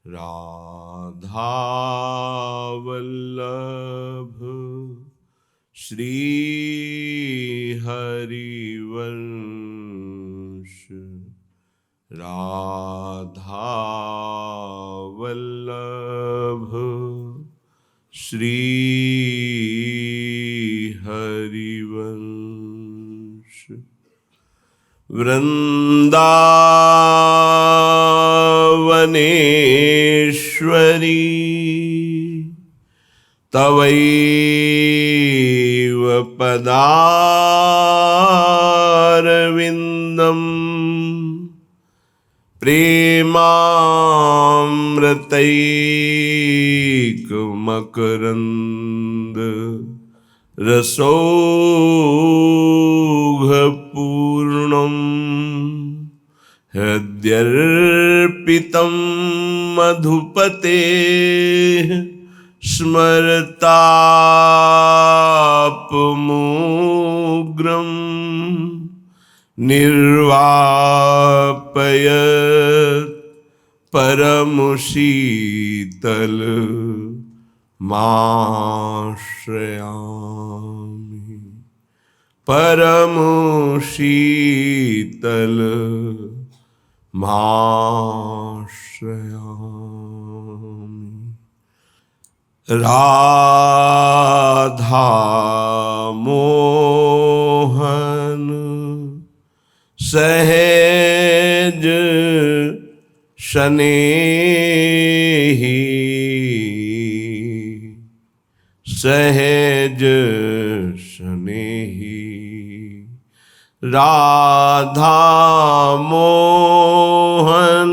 राधा वल्लभ श्री हरिवंश। राधा वल्लभ श्री हरिवंश। वृंदावनेश्वरी तवैव पदारविन्दम् प्रेमामृतैकमकरन्द रसौघपूर्णम् हृद्यर्पितं मधुपतेः स्मरतापमुग्रम् निर्वापयत् परमशीतल माश्रयामि। परमशीतल माश्रयामि। राधा मोहन सहज स्नेही सहज स्नेही। राधा मोहन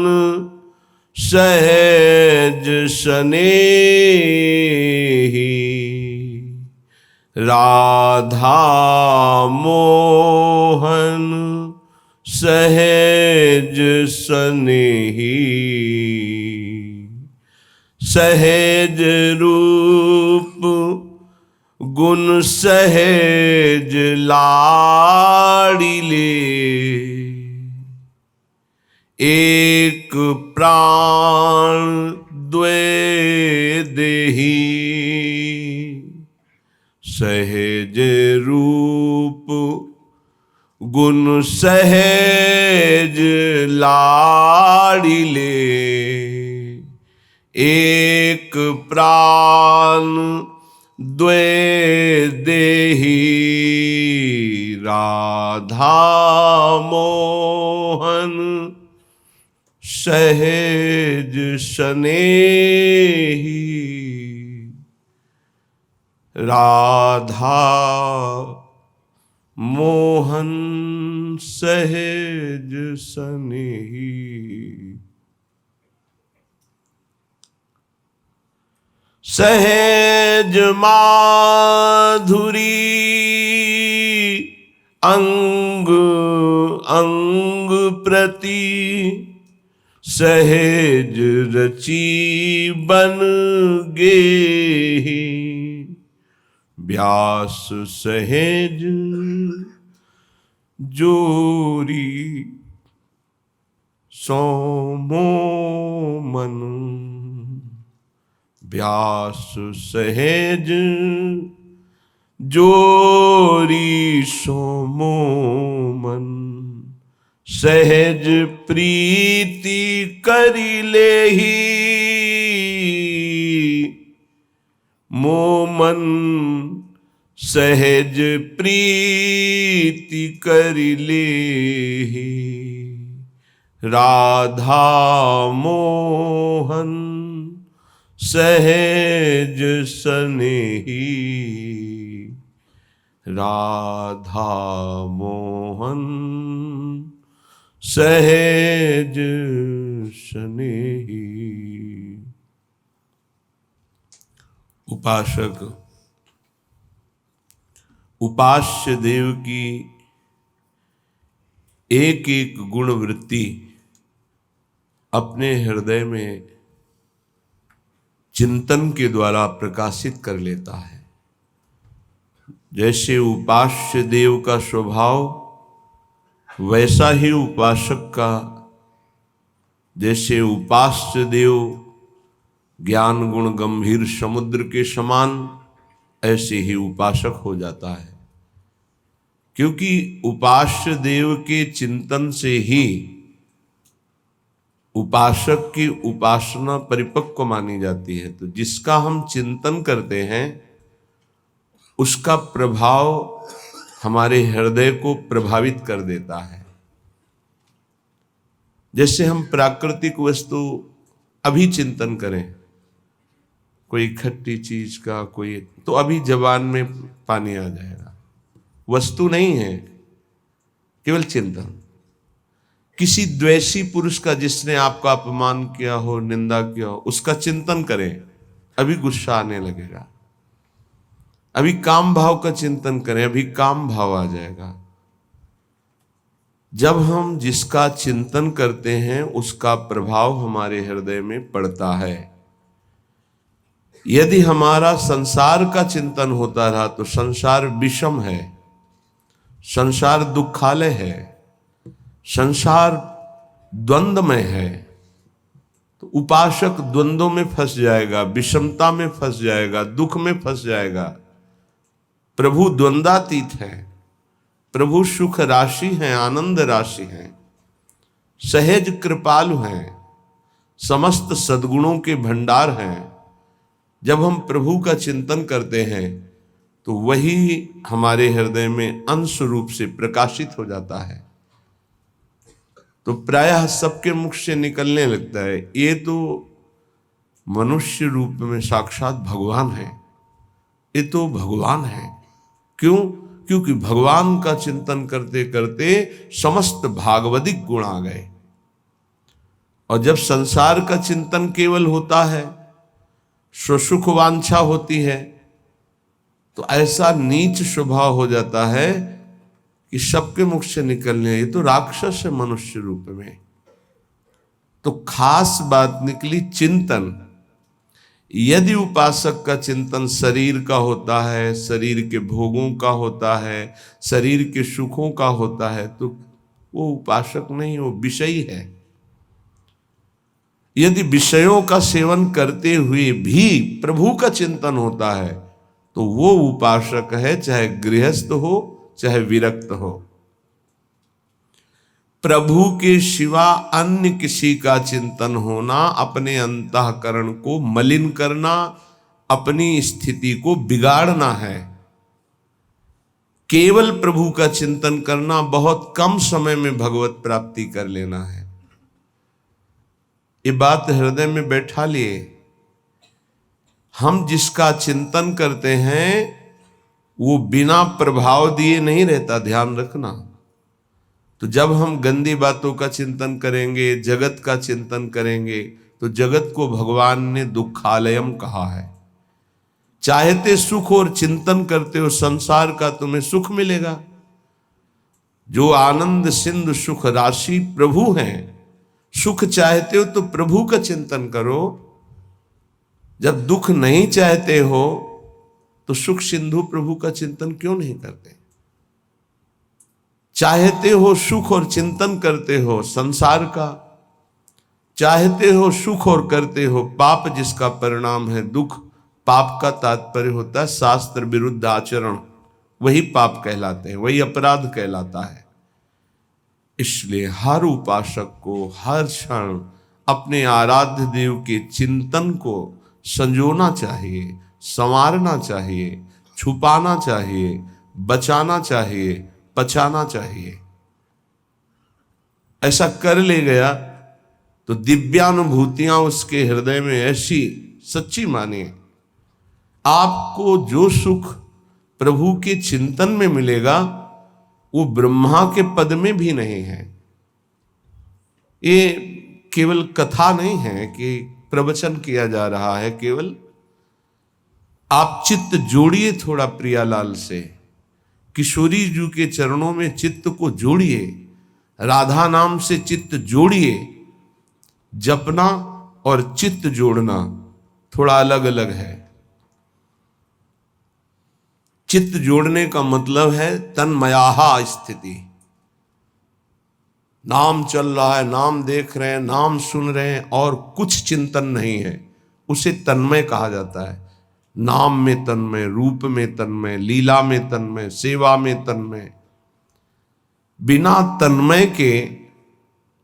सहज स्नेही। राधा मोहन सहज स्नेही। सहज रूप गुण सहज लाडिले। एक प्राण द्वे देही। सहज रूप गुण सहज लाडिले। एक प्राण द्वे देही। राधा मोहन सहज स्नेही। राधा मोहन सहज स्नेही। सहज माधुरी अंग अंग प्रति। सहज रची बन गेहि। व्यास सहज जोरी सोमो मन। व्यास सहज जोरी सोमो मन। सहज प्रीति करि लेहि। मोमन सहज प्रीति करि लेहि। राधा मोहन सहज स्नेही। राधा मोहन सहज स्नेही। उपासक उपास्य देव की एक एक गुण वृत्ति अपने हृदय में चिंतन के द्वारा प्रकाशित कर लेता है। जैसे उपास्य देव का स्वभाव वैसा ही उपासक का, जैसे उपास्य देव ज्ञान गुण गंभीर समुद्र के समान ऐसे ही उपासक हो जाता है। क्योंकि उपास्य देव के चिंतन से ही उपासक की उपासना परिपक्व मानी जाती है। तो जिसका हम चिंतन करते हैं उसका प्रभाव हमारे हृदय को प्रभावित कर देता है। जैसे हम प्राकृतिक वस्तु अभी चिंतन करें, कोई खट्टी चीज का, कोई तो अभी जबान में पानी आ जाएगा। वस्तु नहीं है, केवल चिंतन। किसी द्वेषी पुरुष का जिसने आपका अपमान किया हो, निंदा किया हो, उसका चिंतन करें, अभी गुस्सा आने लगेगा। अभी काम भाव का चिंतन करें, अभी काम भाव आ जाएगा। जब हम जिसका चिंतन करते हैं उसका प्रभाव हमारे हृदय में पड़ता है। यदि हमारा संसार का चिंतन होता रहा तो संसार विषम है, संसार दुखालय है, संसार द्वंद्वमय है। तो उपासक द्वंद्वों में फंस जाएगा, विषमता में फंस जाएगा, दुख में फंस जाएगा। प्रभु द्वंद्वातीत है, प्रभु सुख राशि हैं, आनंद राशि हैं, सहज कृपालु हैं, समस्त सद्गुणों के भंडार हैं। जब हम प्रभु का चिंतन करते हैं तो वही हमारे हृदय में अंश रूप से प्रकाशित हो जाता है। तो प्रायः सबके मुख से निकलने लगता है, ये तो मनुष्य रूप में साक्षात भगवान है, ये तो भगवान है। क्यों? क्योंकि भगवान का चिंतन करते करते समस्त भागवतिक गुण आ गए। और जब संसार का चिंतन केवल होता है, स्वसुख वांछा होती है, तो ऐसा नीच स्वभाव हो जाता है कि सबके मुख से निकलने, ये तो राक्षस है मनुष्य रूप में। तो खास बात निकली चिंतन। यदि उपासक का चिंतन शरीर का होता है, शरीर के भोगों का होता है, शरीर के सुखों का होता है, तो वो उपासक नहीं, वो विषयी है। यदि विषयों का सेवन करते हुए भी प्रभु का चिंतन होता है तो वो उपासक है, चाहे गृहस्थ हो चाहे विरक्त हो। प्रभु के सिवा अन्य किसी का चिंतन होना अपने अंतःकरण को मलिन करना, अपनी स्थिति को बिगाड़ना है। केवल प्रभु का चिंतन करना, बहुत कम समय में भगवत प्राप्ति कर लेना है। ये बात हृदय में बैठा लिए। हम जिसका चिंतन करते हैं वो बिना प्रभाव दिए नहीं रहता, ध्यान रखना। तो जब हम गंदी बातों का चिंतन करेंगे, जगत का चिंतन करेंगे, तो जगत को भगवान ने दुखालयम कहा है। चाहते सुख और चिंतन करते हो संसार का, तुम्हें सुख मिलेगा। जो आनंद सिंधु सुख राशि प्रभु हैं, सुख चाहते हो तो प्रभु का चिंतन करो। जब दुख नहीं चाहते हो तो सुख सिंधु प्रभु का चिंतन क्यों नहीं करते? चाहते हो सुख और चिंतन करते हो संसार का, चाहते हो सुख और करते हो पाप, जिसका परिणाम है दुख। पाप का तात्पर्य होता है शास्त्र विरुद्ध आचरण, वही पाप कहलाते हैं, वही अपराध कहलाता है। इसलिए हर उपासक को हर क्षण अपने आराध्य देव के चिंतन को संजोना चाहिए, संवारना चाहिए, छुपाना चाहिए, बचाना चाहिए, पचाना चाहिए। ऐसा कर ले गया तो दिव्यानुभूतियां उसके हृदय में ऐसी सच्ची मानिए। आपको जो सुख प्रभु के चिंतन में मिलेगा वो ब्रह्मा के पद में भी नहीं है। ये केवल कथा नहीं है कि प्रवचन किया जा रहा है, केवल आप चित्त जोड़िए थोड़ा प्रियालाल से, किशोरी जी के चरणों में चित्त को जोड़िए, राधा नाम से चित्त जोड़िए। जपना और चित्त जोड़ना थोड़ा अलग अलग है। चित्त जोड़ने का मतलब है तन्मयाहा स्थिति। नाम चल रहा है, नाम देख रहे हैं, नाम सुन रहे हैं और कुछ चिंतन नहीं है, उसे तन्मय कहा जाता है। नाम में तन्मय, रूप में तन्मय, लीला में तन्मय, सेवा में तन्मय। बिना तन्मय के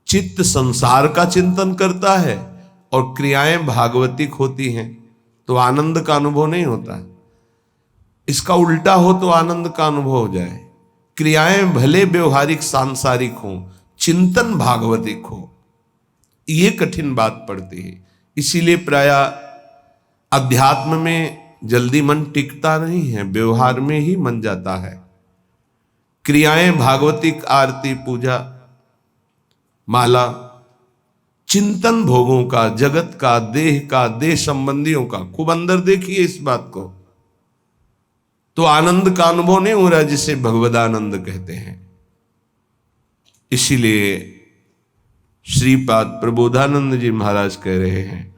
चित्त संसार का चिंतन करता है और क्रियाएं भागवतिक होती हैं तो आनंद का अनुभव नहीं होता है। इसका उल्टा हो तो आनंद का अनुभव हो जाए। क्रियाएं भले व्यवहारिक सांसारिक हो, चिंतन भागवतिक हो, ये कठिन बात पड़ती है। इसीलिए प्राय अध्यात्म में जल्दी मन टिकता नहीं है, व्यवहार में ही मन जाता है। क्रियाएं भागवतिक, आरती, पूजा, माला, चिंतन भोगों का, जगत का, देह संबंधियों का, खूब अंदर देखिए इस बात को, तो आनंद का अनुभव नहीं हो रहा जिसे भगवदानंद कहते हैं। इसीलिए श्रीपाद प्रबोधानंद जी महाराज कह रहे हैं,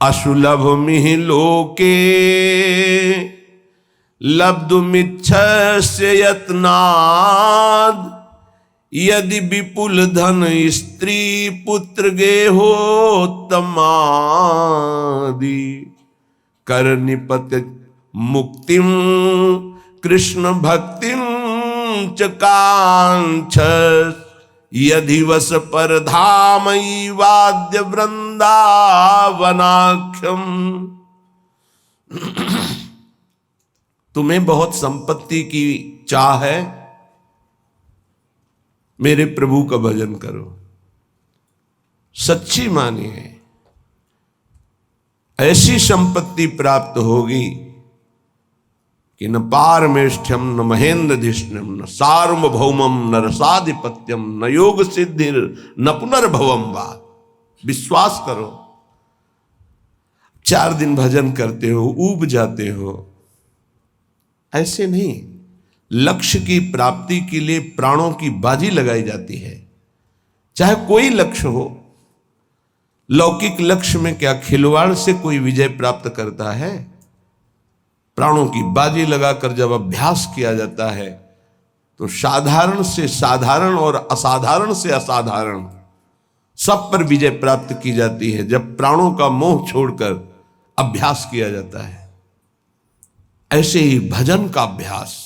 असुलभ मिहि लोके लब्धुमिच्छस्य यत्नाद, यदि विपुल धन स्त्री पुत्र गेहोत्तमादि, कर निपत मुक्तिम कृष्ण भक्तिम च कांक्षस, यदि वस पर धामई वाद्य वृंदावनाख्यम। तुम्हें बहुत संपत्ति की चाह है, मेरे प्रभु का भजन करो, सच्ची मानिए, ऐसी संपत्ति प्राप्त होगी कि न पारमेष्ठ्यम न महेंद्रधिष्ण्यम न सार्वभौमम न रसाधिपत्यम न योग सिद्धिर न पुनर्भवम वा। विश्वास करो। 4 दिन भजन करते हो, ऊब जाते हो, ऐसे नहीं। लक्ष्य की प्राप्ति के लिए प्राणों की बाजी लगाई जाती है, चाहे कोई लक्ष्य हो। लौकिक लक्ष्य में क्या खिलवाड़ से कोई विजय प्राप्त करता है? प्राणों की बाजी लगाकर जब अभ्यास किया जाता है तो साधारण से साधारण और असाधारण से असाधारण सब पर विजय प्राप्त की जाती है जब प्राणों का मोह छोड़कर अभ्यास किया जाता है। ऐसे ही भजन का अभ्यास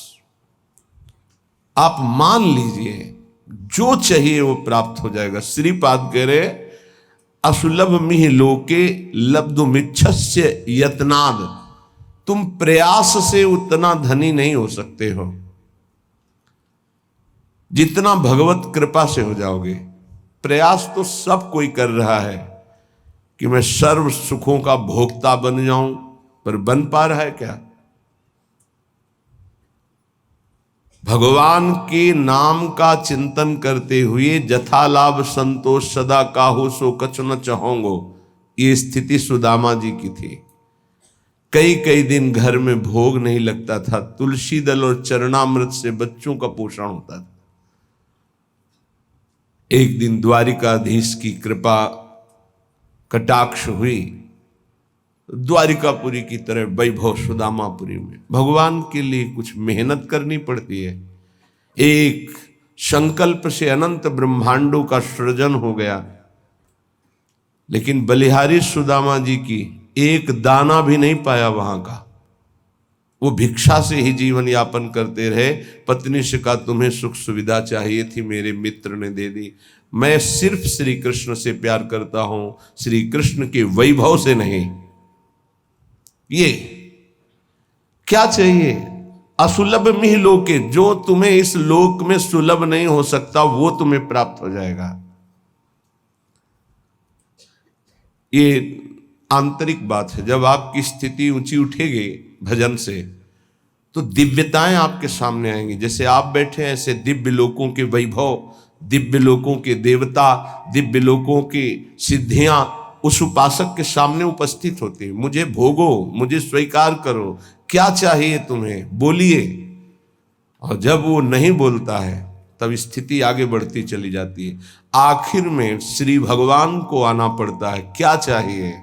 आप मान लीजिए, जो चाहिए वो प्राप्त हो जाएगा। श्रीपाद कह रहे, असुलभ मिहि लोके लब्धुमिच्छस्य यत्नाद। तुम प्रयास से उतना धनी नहीं हो सकते हो जितना भगवत कृपा से हो जाओगे। प्रयास तो सब कोई कर रहा है कि मैं सर्व सुखों का भोक्ता बन जाऊं, पर बन पा रहा है क्या? भगवान के नाम का चिंतन करते हुए जथा लाभ संतोष सदा काहू सो कछु न चाहोंगो, ये स्थिति सुदामा जी की थी। कई दिन घर में भोग नहीं लगता था, तुलसी दल और चरणामृत से बच्चों का पोषण होता था। एक दिन द्वारिकाधीश की कृपा कटाक्ष हुई, द्वारिकापुरी की तरह वैभव सुदामापुरी में। भगवान के लिए कुछ मेहनत करनी पड़ती है। एक संकल्प से अनंत ब्रह्मांडों का सृजन हो गया, लेकिन बलिहारी सुदामा जी की एक दाना भी नहीं पाया वहां का। वो भिक्षा से ही जीवन यापन करते रहे। पत्नी से कहा, तुम्हें सुख सुविधा चाहिए थी, मेरे मित्र ने दे दी। मैं सिर्फ श्री कृष्ण से प्यार करता हूं, श्री कृष्ण के वैभव से नहीं। ये क्या चाहिए? असुलभ मिहि लोके, जो तुम्हें इस लोक में सुलभ नहीं हो सकता वो तुम्हें प्राप्त हो जाएगा। ये आंतरिक बात है। जब आपकी स्थिति ऊंची उठेगी भजन से तो दिव्यताएं आपके सामने आएंगी। जैसे आप बैठे हैं ऐसे दिव्य लोकों के वैभव, दिव्य लोकों के देवता, दिव्य लोकों की सिद्धियां उस उपासक के सामने उपस्थित होती है। मुझे भोगो, मुझे स्वीकार करो, क्या चाहिए तुम्हें, बोलिए। और जब वो नहीं बोलता है तब स्थिति आगे बढ़ती चली जाती है। आखिर में श्री भगवान को आना पड़ता है, क्या चाहिए।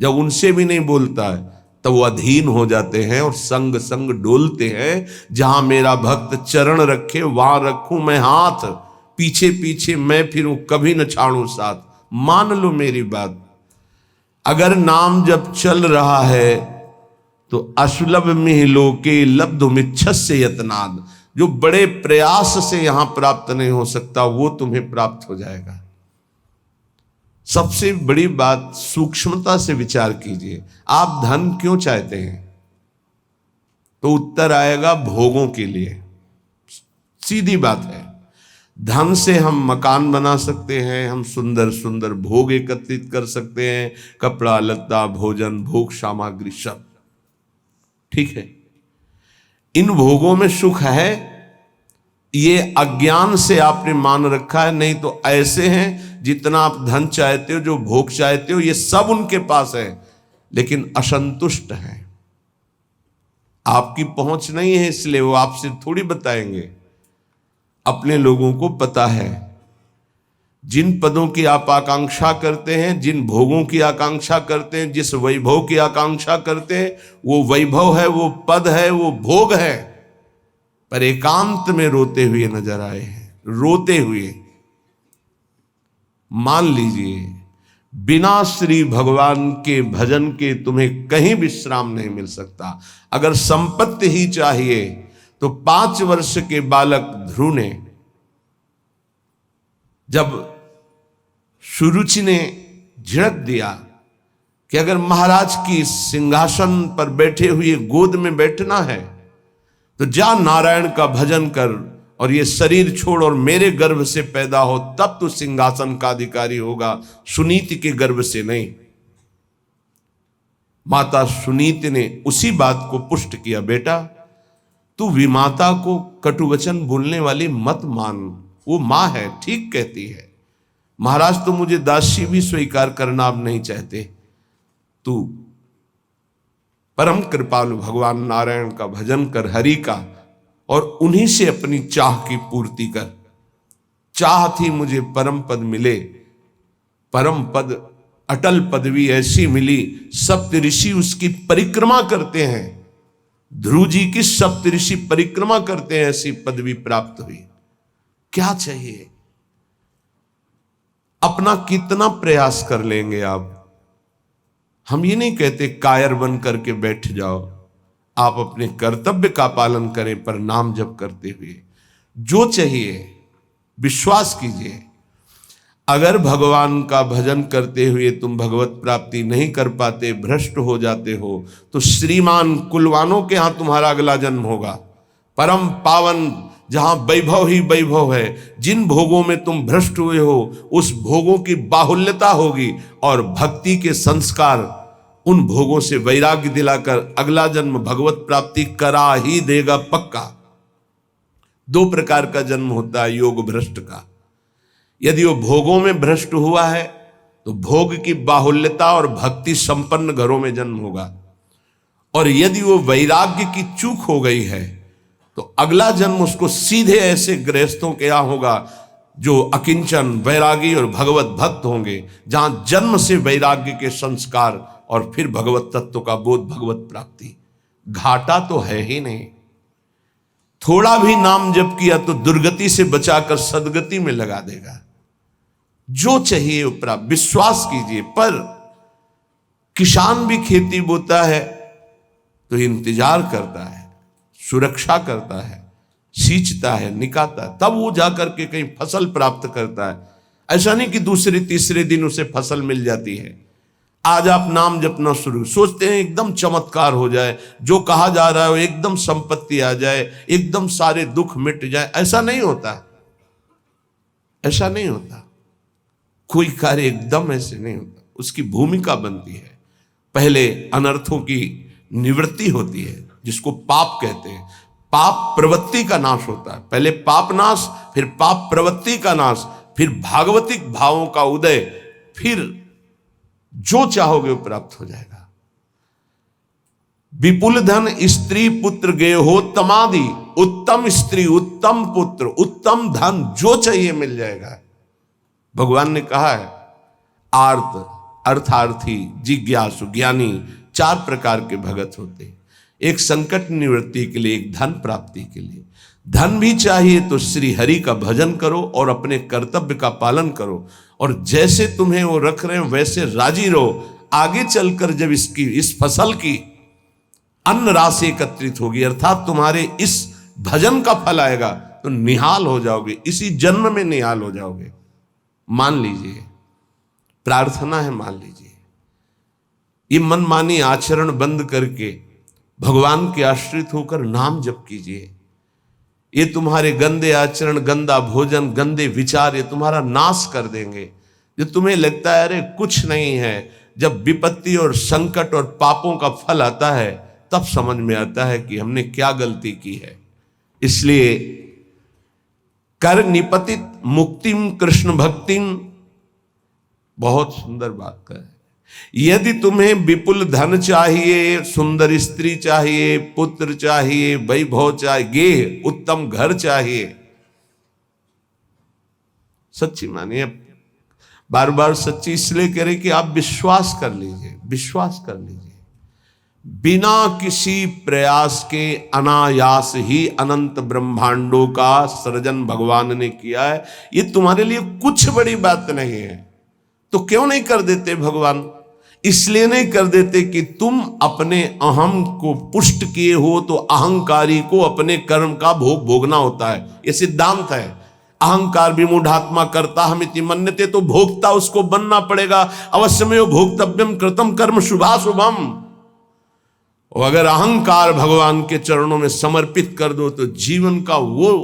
जब उनसे भी नहीं बोलता है तब वो अधीन हो जाते हैं और संग संग डोलते हैं। जहां मेरा भक्त चरण रखे वहां रखूं मैं हाथ, पीछे पीछे मैं फिरूं कभी न छाड़ूं साथ। मान लो मेरी बात। अगर नाम जब चल रहा है तो असुलभ मिह लोके लब्धुमिच्छस्य यतनाद, जो बड़े प्रयास से यहां प्राप्त नहीं हो सकता वो तुम्हें प्राप्त हो जाएगा। सबसे बड़ी बात, सूक्ष्मता से विचार कीजिए। आप धन क्यों चाहते हैं? तो उत्तर आएगा भोगों के लिए। सीधी बात है। धन से हम मकान बना सकते हैं, हम सुंदर सुंदर भोग एकत्रित कर सकते हैं, कपड़ा लत्ता भोजन भोग सामग्री सब ठीक है। इन भोगों में सुख है, ये अज्ञान से आपने मान रखा है। नहीं तो ऐसे हैं जितना आप धन चाहते हो, जो भोग चाहते हो, ये सब उनके पास है लेकिन असंतुष्ट हैं। आपकी पहुंच नहीं है इसलिए वो आपसे थोड़ी बताएंगे। अपने लोगों को पता है, जिन पदों की आप आकांक्षा करते हैं, जिन भोगों की आकांक्षा करते हैं, जिस वैभव की आकांक्षा करते हैं, वो वैभव है, वो पद है, वो भोग है, पर एकांत में रोते हुए नजर आए हैं। रोते हुए। मान लीजिए बिना श्री भगवान के भजन के तुम्हें कहीं विश्राम नहीं मिल सकता। अगर संपत्ति ही चाहिए तो 5 वर्ष के बालक ध्रुव ने, जब सुरुचि ने झिड़क दिया कि अगर महाराज की सिंहासन पर बैठे हुए गोद में बैठना है तो जा नारायण का भजन कर और ये शरीर छोड़ और मेरे गर्भ से पैदा हो, तब तो सिंहासन का अधिकारी होगा, सुनीति के गर्भ से नहीं। माता सुनीति ने उसी बात को पुष्ट किया, बेटा तू विमाता को कटुवचन बोलने वाली मत मान, वो मां है, ठीक कहती है। महाराज तो मुझे दासी भी स्वीकार करना अब नहीं चाहते, तू परम कृपालु भगवान नारायण का भजन कर, हरि का, और उन्हीं से अपनी चाह की पूर्ति कर। चाह थी मुझे परम पद मिले, परम पद अटल पदवी ऐसी मिली, सप्त ऋषि उसकी परिक्रमा करते हैं। ध्रुव जी की सप्त ऋषि परिक्रमा करते हैं, ऐसी पदवी प्राप्त हुई। क्या चाहिए? अपना कितना प्रयास कर लेंगे आप? हम ये नहीं कहते कायर बन करके बैठ जाओ, आप अपने कर्तव्य का पालन करें, पर नाम जप करते हुए जो चाहिए विश्वास कीजिए। अगर भगवान का भजन करते हुए तुम भगवत प्राप्ति नहीं कर पाते, भ्रष्ट हो जाते हो, तो श्रीमान कुलवानों के यहां तुम्हारा अगला जन्म होगा, परम पावन, जहां वैभव ही वैभव है। जिन भोगों में तुम भ्रष्ट हुए हो उस भोगों की बाहुल्यता होगी, और भक्ति के संस्कार उन भोगों से वैराग्य दिलाकर अगला जन्म भगवत प्राप्ति करा ही देगा पक्का। 2 प्रकार का जन्म होता है योग भ्रष्ट का। यदि वो भोगों में भ्रष्ट हुआ है तो भोग की बाहुल्यता और भक्ति संपन्न घरों में जन्म होगा, और यदि वो वैराग्य की चूक हो गई है तो अगला जन्म उसको सीधे ऐसे गृहस्थों के यहां होगा जो अकिंचन वैरागी और भगवत भक्त होंगे, जहां जन्म से वैराग्य के संस्कार और फिर भगवत तत्व का बोध, भगवत प्राप्ति। घाटा तो है ही नहीं। थोड़ा भी नाम जप किया तो दुर्गति से बचाकर सदगति में लगा देगा। जो चाहिए वो प्राप्त, विश्वास कीजिए। पर किसान भी खेती बोता है तो इंतजार करता है, सुरक्षा करता है, सींचता है, निकालता है, तब वो जाकर के कहीं फसल प्राप्त करता है। ऐसा नहीं कि दूसरे तीसरे दिन उसे फसल मिल जाती है। आज आप नाम जपना शुरू, सोचते हैं एकदम चमत्कार हो जाए, जो कहा जा रहा है एकदम संपत्ति आ जाए, एकदम सारे दुख मिट जाए। ऐसा नहीं होता, ऐसा नहीं होता। कोई कार्य एकदम ऐसे नहीं होता, उसकी भूमिका बनती है। पहले अनर्थों की निवृत्ति होती है, जिसको पाप कहते हैं। पाप प्रवृत्ति का नाश होता है, पहले पाप नाश, फिर पाप प्रवृत्ति का नाश, फिर भागवतिक भावों का उदय, फिर जो चाहोगे वो प्राप्त हो जाएगा। विपुल धन स्त्री पुत्र गे हो तमादि, उत्तम स्त्री उत्तम पुत्र उत्तम धन जो चाहिए मिल जाएगा। भगवान ने कहा है आर्त, अर्थार्थी, जिज्ञासु, ज्ञानी 4 प्रकार के भगत होते हैं। एक संकट निवृत्ति के लिए, एक धन प्राप्ति के लिए। धन भी चाहिए तो श्री हरि का भजन करो और अपने कर्तव्य का पालन करो, और जैसे तुम्हें वो रख रहे हैं वैसे राजी रहो। आगे चलकर जब इस फसल की अन्न राशि एकत्रित होगी, अर्थात तुम्हारे इस भजन का फल आएगा, तो निहाल हो जाओगे, इसी जन्म में निहाल हो जाओगे। मान लीजिए, प्रार्थना है, मान लीजिए, ये मनमानी आचरण बंद करके भगवान के आश्रित होकर नाम जप कीजिए। ये तुम्हारे गंदे आचरण, गंदा भोजन, गंदे विचार, ये तुम्हारा नाश कर देंगे। जो तुम्हें लगता है अरे कुछ नहीं है, जब विपत्ति और संकट और पापों का फल आता है तब समझ में आता है कि हमने क्या गलती की है। इसलिए कर निपतित मुक्तिम कृष्ण भक्तिम, बहुत सुंदर बात है। यदि तुम्हें विपुल धन चाहिए, सुंदर स्त्री चाहिए, पुत्र चाहिए, वैभव चाहिए, उत्तम घर चाहिए, सच्ची मानिए, बार बार सच्ची इसलिए कह रहे कि आप विश्वास कर लीजिए, विश्वास कर लीजिए। बिना किसी प्रयास के अनायास ही अनंत ब्रह्मांडों का सृजन भगवान ने किया है। ये तुम्हारे लिए कुछ बड़ी बात नहीं है, तो क्यों नहीं कर देते भगवान? इसलिए नहीं कर देते कि तुम अपने अहम को पुष्ट किए हो, तो अहंकारी को अपने कर्म का भोग भोगना होता है, ये सिद्धांत है। अहंकार विमूढ़ात्मा कर्ता हमिति मन्यते, तो भोगता उसको बनना पड़ेगा। अवश्यमेव भोक्तव्यम कृतम कर्म शुभाशुभम। और अगर अहंकार भगवान के चरणों में समर्पित कर दो तो जीवन का वो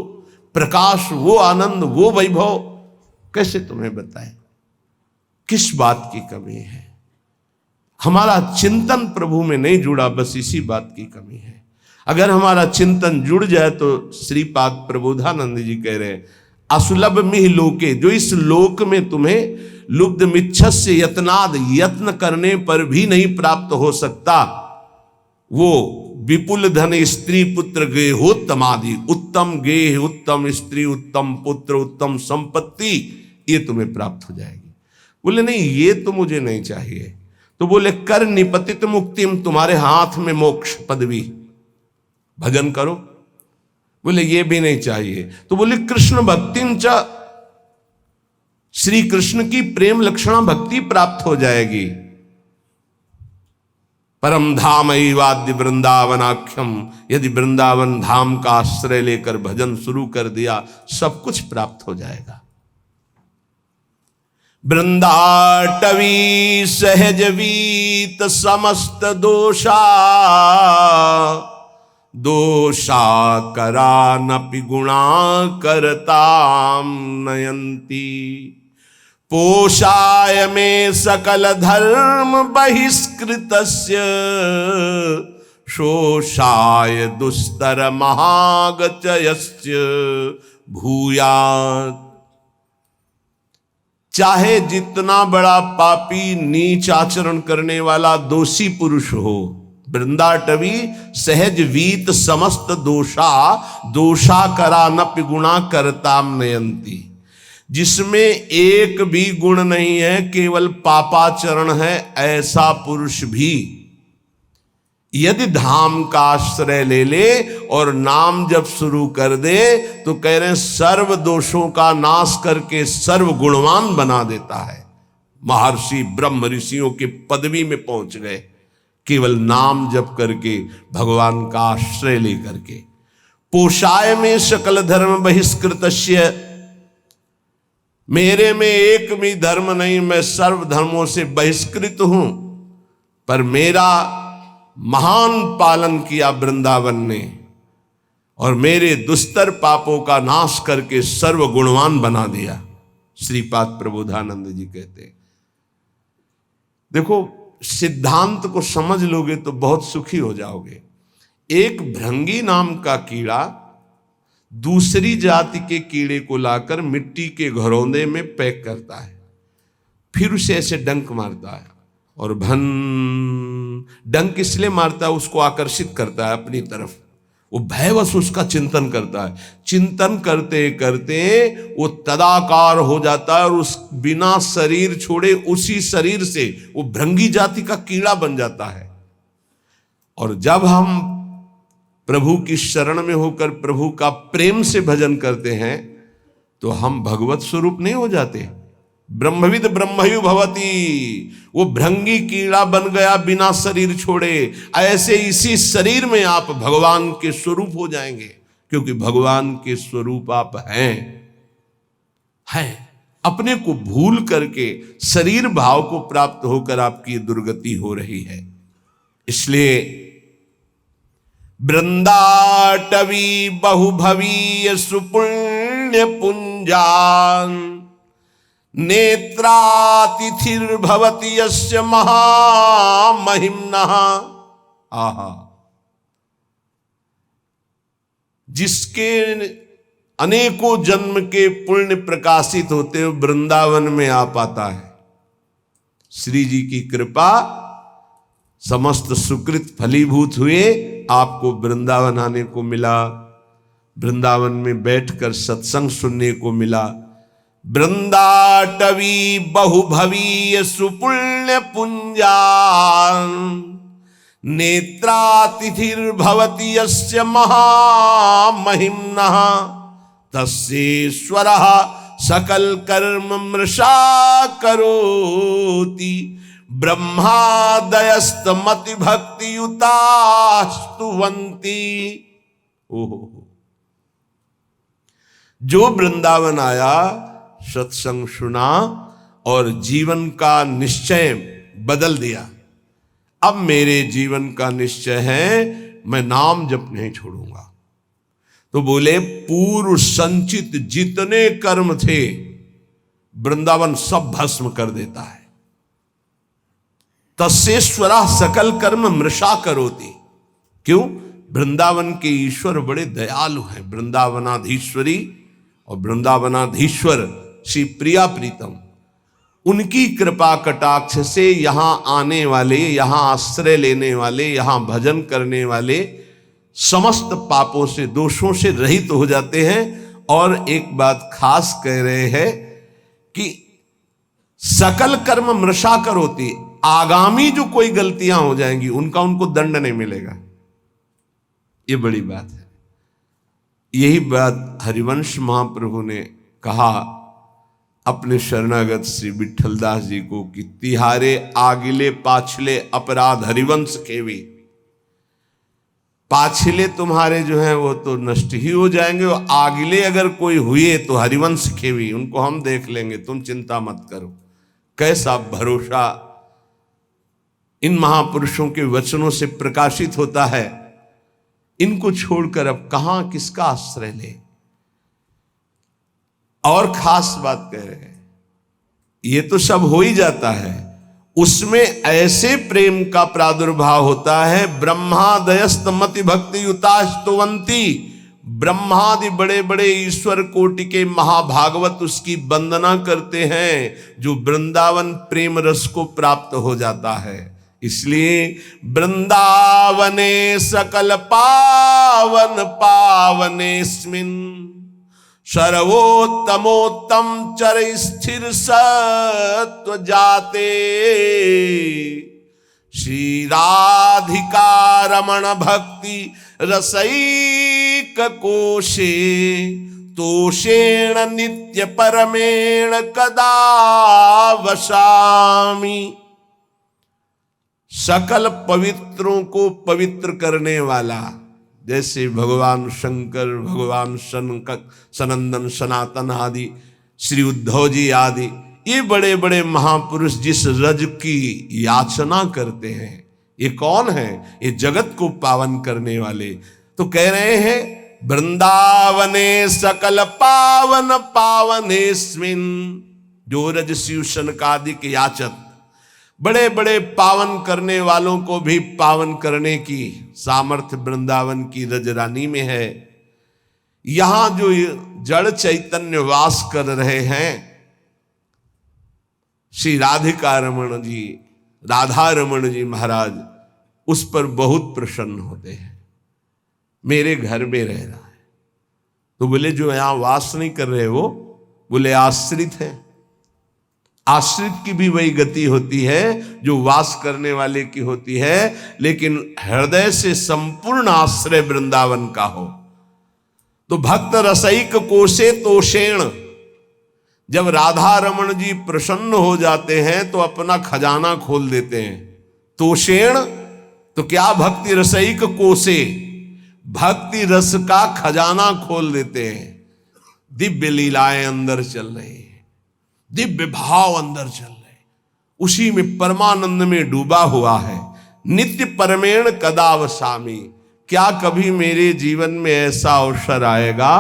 प्रकाश, वो आनंद, वो वैभव कैसे तुम्हें बताएं? किस बात की कमी है? हमारा चिंतन प्रभु में नहीं जुड़ा, बस इसी बात की कमी है। अगर हमारा चिंतन जुड़ जाए तो श्रीपाद प्रबोधानंद जी कह रहे हैं, असुलभ मिह लोके, जो इस लोक में तुम्हें लुब्ध मिच्छस्य यत्नाद, यत्न करने पर भी नहीं प्राप्त हो सकता, वो विपुल धन, स्त्री पुत्र गेहोत्तम आदि, उत्तम गेह, उत्तम स्त्री, उत्तम पुत्र, उत्तम संपत्ति, ये तुम्हें प्राप्त हो जाएगी। बोले नहीं, ये तो मुझे नहीं चाहिए। तो बोले कर निपतित मुक्तिम, तुम्हारे हाथ में मोक्ष पदवी, भजन करो। बोले ये भी नहीं चाहिए। तो बोले कृष्ण भक्तिं च, श्री कृष्ण की प्रेम लक्षणा भक्ति प्राप्त हो जाएगी। परम धाम वाद्य वृंदावनाख्यम, यदि वृंदावन धाम का आश्रय लेकर भजन शुरू कर दिया, सब कुछ प्राप्त हो जाएगा। वृंदाटवी सहज वीत समस्त दोषा, दोषा करानपि गुणा करताम नयंती। पोषाय में सकल धर्म बहिष्कृतस्य, शोषाय दुस्तर महागचयस्य भूयात्। चाहे जितना बड़ा पापी, नीच आचरण करने वाला दोषी पुरुष हो, वृंदाटवी सहज वीत समस्त दोषा, दोषा करानपि गुणा करताम नयंती। जिसमें एक भी गुण नहीं है, केवल पापाचरण है, ऐसा पुरुष भी यदि धाम का आश्रय ले ले और नाम जब शुरू कर दे, तो कह रहे हैं सर्व दोषों का नाश करके सर्व गुणवान बना देता है। महर्षि ब्रह्म ऋषियों के पदवी में पहुंच गए, केवल नाम जप करके, भगवान का आश्रय लेकर के। पोषाय में सकल धर्म बहिष्कृतस्य, मेरे में एक भी धर्म नहीं, मैं सर्व धर्मों से बहिष्कृत हूं, पर मेरा महान पालन किया वृंदावन ने, और मेरे दुस्तर पापों का नाश करके सर्व गुणवान बना दिया। श्रीपाद प्रबोधानंद जी कहते हैं। देखो, सिद्धांत को समझ लोगे तो बहुत सुखी हो जाओगे। एक भृंगी नाम का कीड़ा दूसरी जाति के कीड़े को लाकर मिट्टी के घरौंदे में पैक करता है, फिर उसे ऐसे डंक मारता है, और भन, डंक इसलिए मारता है, उसको आकर्षित करता है अपनी तरफ। वो भयवश उसका चिंतन करता है, चिंतन करते करते वो तदाकार हो जाता है, और उस बिना शरीर छोड़े उसी शरीर से वो भृंगी जाति का कीड़ा बन जाता है। और जब हम प्रभु की शरण में होकर प्रभु का प्रेम से भजन करते हैं, तो हम भगवत स्वरूप नहीं हो जाते। ब्रह्मविद ब्रह्मयु भवति, वो भृंगी कीड़ा बन गया बिना शरीर छोड़े, ऐसे इसी शरीर में आप भगवान के स्वरूप हो जाएंगे, क्योंकि भगवान के स्वरूप आप हैं। अपने को भूल करके शरीर भाव को प्राप्त होकर आपकी दुर्गति हो रही है। इसलिए वृंदाटवी बहुभवीय सुपुण्य पुंजान नेत्रातिथिर्भवति यस्य महामहिम्नः। आहा, जिसके अनेकों जन्म के पुण्य प्रकाशित होते हुए वृंदावन में आ पाता है। श्री जी की कृपा, समस्त सुकृत फलीभूत हुए, आपको वृंदावन आने को मिला, वृंदावन में बैठकर सत्संग सुनने को मिला। वृंदाटवी बहुभवीय सुपुण्य पुंजान नेत्रातिथिर्भवति यस्य महामहिम्नः तस्येश्वरः सकल कर्म मृषा करोति ब्रह्मादयस्तमति भक्ति युतास्तुवन्ति। ओहो, जो वृंदावन आया, सत्संग सुना और जीवन का निश्चय बदल दिया। अब मेरे जीवन का निश्चय है, मैं नाम जप नहीं छोड़ूंगा। तो बोले पूर्व संचित जितने कर्म थे वृंदावन सब भस्म कर देता है। तस्येश्वरा सकल कर्म मृषा करोति। क्यों? वृंदावन के ईश्वर बड़े दयालु हैं। वृंदावनाधीश्वरी और वृंदावनाधीश्वर श्री प्रिया प्रीतम, उनकी कृपा कटाक्ष से यहां आने वाले, यहां आश्रय लेने वाले, यहां भजन करने वाले समस्त पापों से, दोषों से रहित हो जाते हैं। और एक बात खास कह रहे हैं कि सकल कर्म मृषा करोति, आगामी जो कोई गलतियां हो जाएंगी उनका उनको दंड नहीं मिलेगा। ये बड़ी बात है। यही बात हरिवंश महाप्रभु ने कहा अपने शरणागत श्री विठलदास जी को कि तिहारे आगिले पाछले अपराध हरिवंश खेवी। पाछले तुम्हारे जो हैं वो तो नष्ट ही हो जाएंगे, और आगिले अगर कोई हुए तो हरिवंश खेवी, उनको हम देख लेंगे, तुम चिंता मत करो। कैसा भरोसा इन महापुरुषों के वचनों से प्रकाशित होता है। इनको छोड़कर अब कहां किसका आश्रय ले। और खास बात कह रहे हैं, ये तो सब हो ही जाता है, उसमें ऐसे प्रेम का प्रादुर्भाव होता है। ब्रह्मादयस्तमति भक्ति युतास्तुवन्ति, ब्रह्मादि बड़े बड़े ईश्वर कोटि के महाभागवत उसकी वंदना करते हैं, जो वृंदावन प्रेम रस को प्राप्त हो जाता है। इसलिए वृंदावने सकल पावन पावनेस्मिन् सर्वोत्तमोत्तम चर स्थिर सत्व जाते श्री राधिका रमण भक्ति रसैक कोशे तोषेण नित्य परमेण कदा वसामि। सकल पवित्रों को पवित्र करने वाला, जैसे भगवान शंकर, भगवान सनंदन सनातन आदि, श्री उद्धव जी आदि, ये बड़े बड़े महापुरुष जिस रज की याचना करते हैं, ये कौन है? ये जगत को पावन करने वाले। तो कह रहे हैं वृंदावने सकल पावन पावनेस्मिन्, जो रज शिव शनकादिक याचक, बड़े बड़े पावन करने वालों को भी पावन करने की सामर्थ्य वृंदावन की रजरानी में है। यहां जो जड़ चैतन्य वास कर रहे हैं, श्री राधिका रमण जी, राधा रमण जी महाराज, उस पर बहुत प्रसन्न होते हैं। मेरे घर में रह रहा है। तो बोले जो यहां वास नहीं कर रहे वो, बोले आश्रित है। आश्रित की भी वही गति होती है जो वास करने वाले की होती है, लेकिन हृदय से संपूर्ण आश्रय वृंदावन का हो। तो भक्त रसैक कोशे तोषेण, जब राधा रमन जी प्रसन्न हो जाते हैं तो अपना खजाना खोल देते हैं। तोषेण, तो क्या भक्ति रसइक कोसे, भक्ति रस का खजाना खोल देते हैं। दिव्य लीलाएं अंदर चल रही है, दिव्य भाव अंदर चल रहे, उसी में परमानंद में डूबा हुआ है। नित्य परमेण कदावसामी, क्या कभी मेरे जीवन में ऐसा अवसर आएगा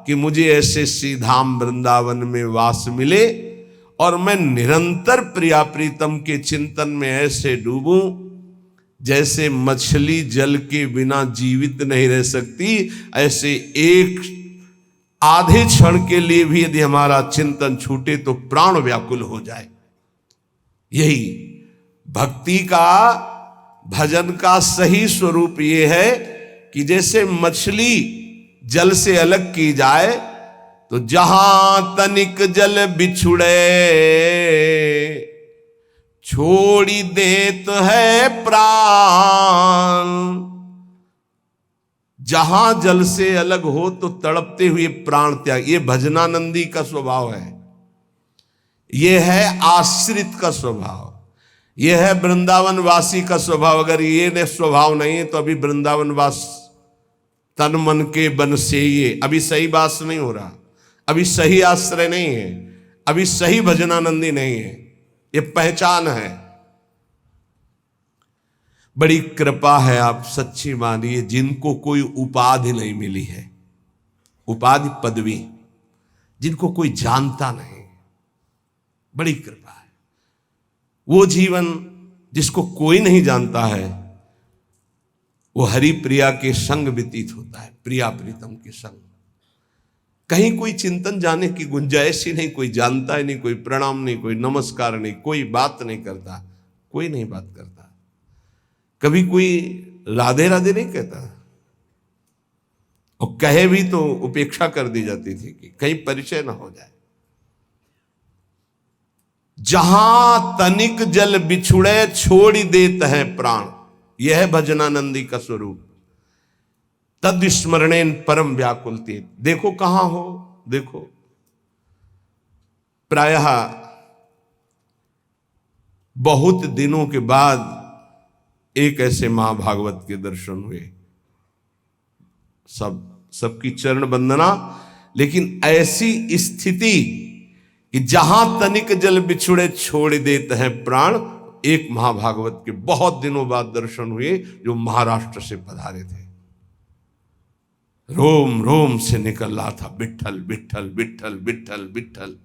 कि मुझे ऐसे श्रीधाम वृंदावन में वास मिले और मैं निरंतर प्रिया प्रीतम के चिंतन में ऐसे डूबूं जैसे मछली जल के बिना जीवित नहीं रह सकती। ऐसे एक आधे क्षण के लिए भी यदि हमारा चिंतन छूटे तो प्राण व्याकुल हो जाए। यही भक्ति का, भजन का सही स्वरूप ये है कि जैसे मछली जल से अलग की जाए तो जहां तनिक जल बिछुड़े छोड़ी देत है प्राण। जहां जल से अलग हो तो तड़पते हुए प्राण त्याग, ये भजनानंदी का स्वभाव है, ये है आश्रित का स्वभाव, ये है वृंदावन वासी का स्वभाव। अगर ये स्वभाव नहीं है तो अभी वृंदावन वास तन मन के बन से ये अभी सही बात नहीं हो रहा, अभी सही आश्रय नहीं है, अभी सही भजनानंदी नहीं है। ये पहचान है। बड़ी कृपा है, आप सच्ची मानिए, जिनको कोई उपाधि नहीं मिली है, उपाधि पदवी, जिनको कोई जानता नहीं, बड़ी कृपा है। वो जीवन जिसको कोई नहीं जानता है वो हरि प्रिया के संग व्यतीत होता है, प्रिया प्रीतम के संग। कहीं कोई चिंतन जाने की गुंजाइश ही नहीं, कोई जानता ही नहीं, कोई प्रणाम नहीं, कोई नमस्कार नहीं, कोई बात नहीं करता, कोई नहीं बात करता। कभी कोई राधे राधे नहीं कहता, और कहे भी तो उपेक्षा कर दी जाती थी कि कहीं परिचय ना हो जाए। जहां तनिक जल बिछुड़े छोड़ देत है प्राण, यह है भजनानंदी का स्वरूप। तद स्मरणेन परम व्याकुलते, देखो कहां हो, देखो प्रायः बहुत दिनों के बाद एक ऐसे महाभागवत के दर्शन हुए, सबकी चरण वंदना, लेकिन ऐसी स्थिति कि जहां तनिक जल बिछुड़े छोड़ देते हैं प्राण। एक महाभागवत के बहुत दिनों बाद दर्शन हुए जो महाराष्ट्र से पधारे थे, रोम रोम से निकल रहा था विठ्ठल विठ्ठल विठ्ठल विठ्ठल विठ्ठल।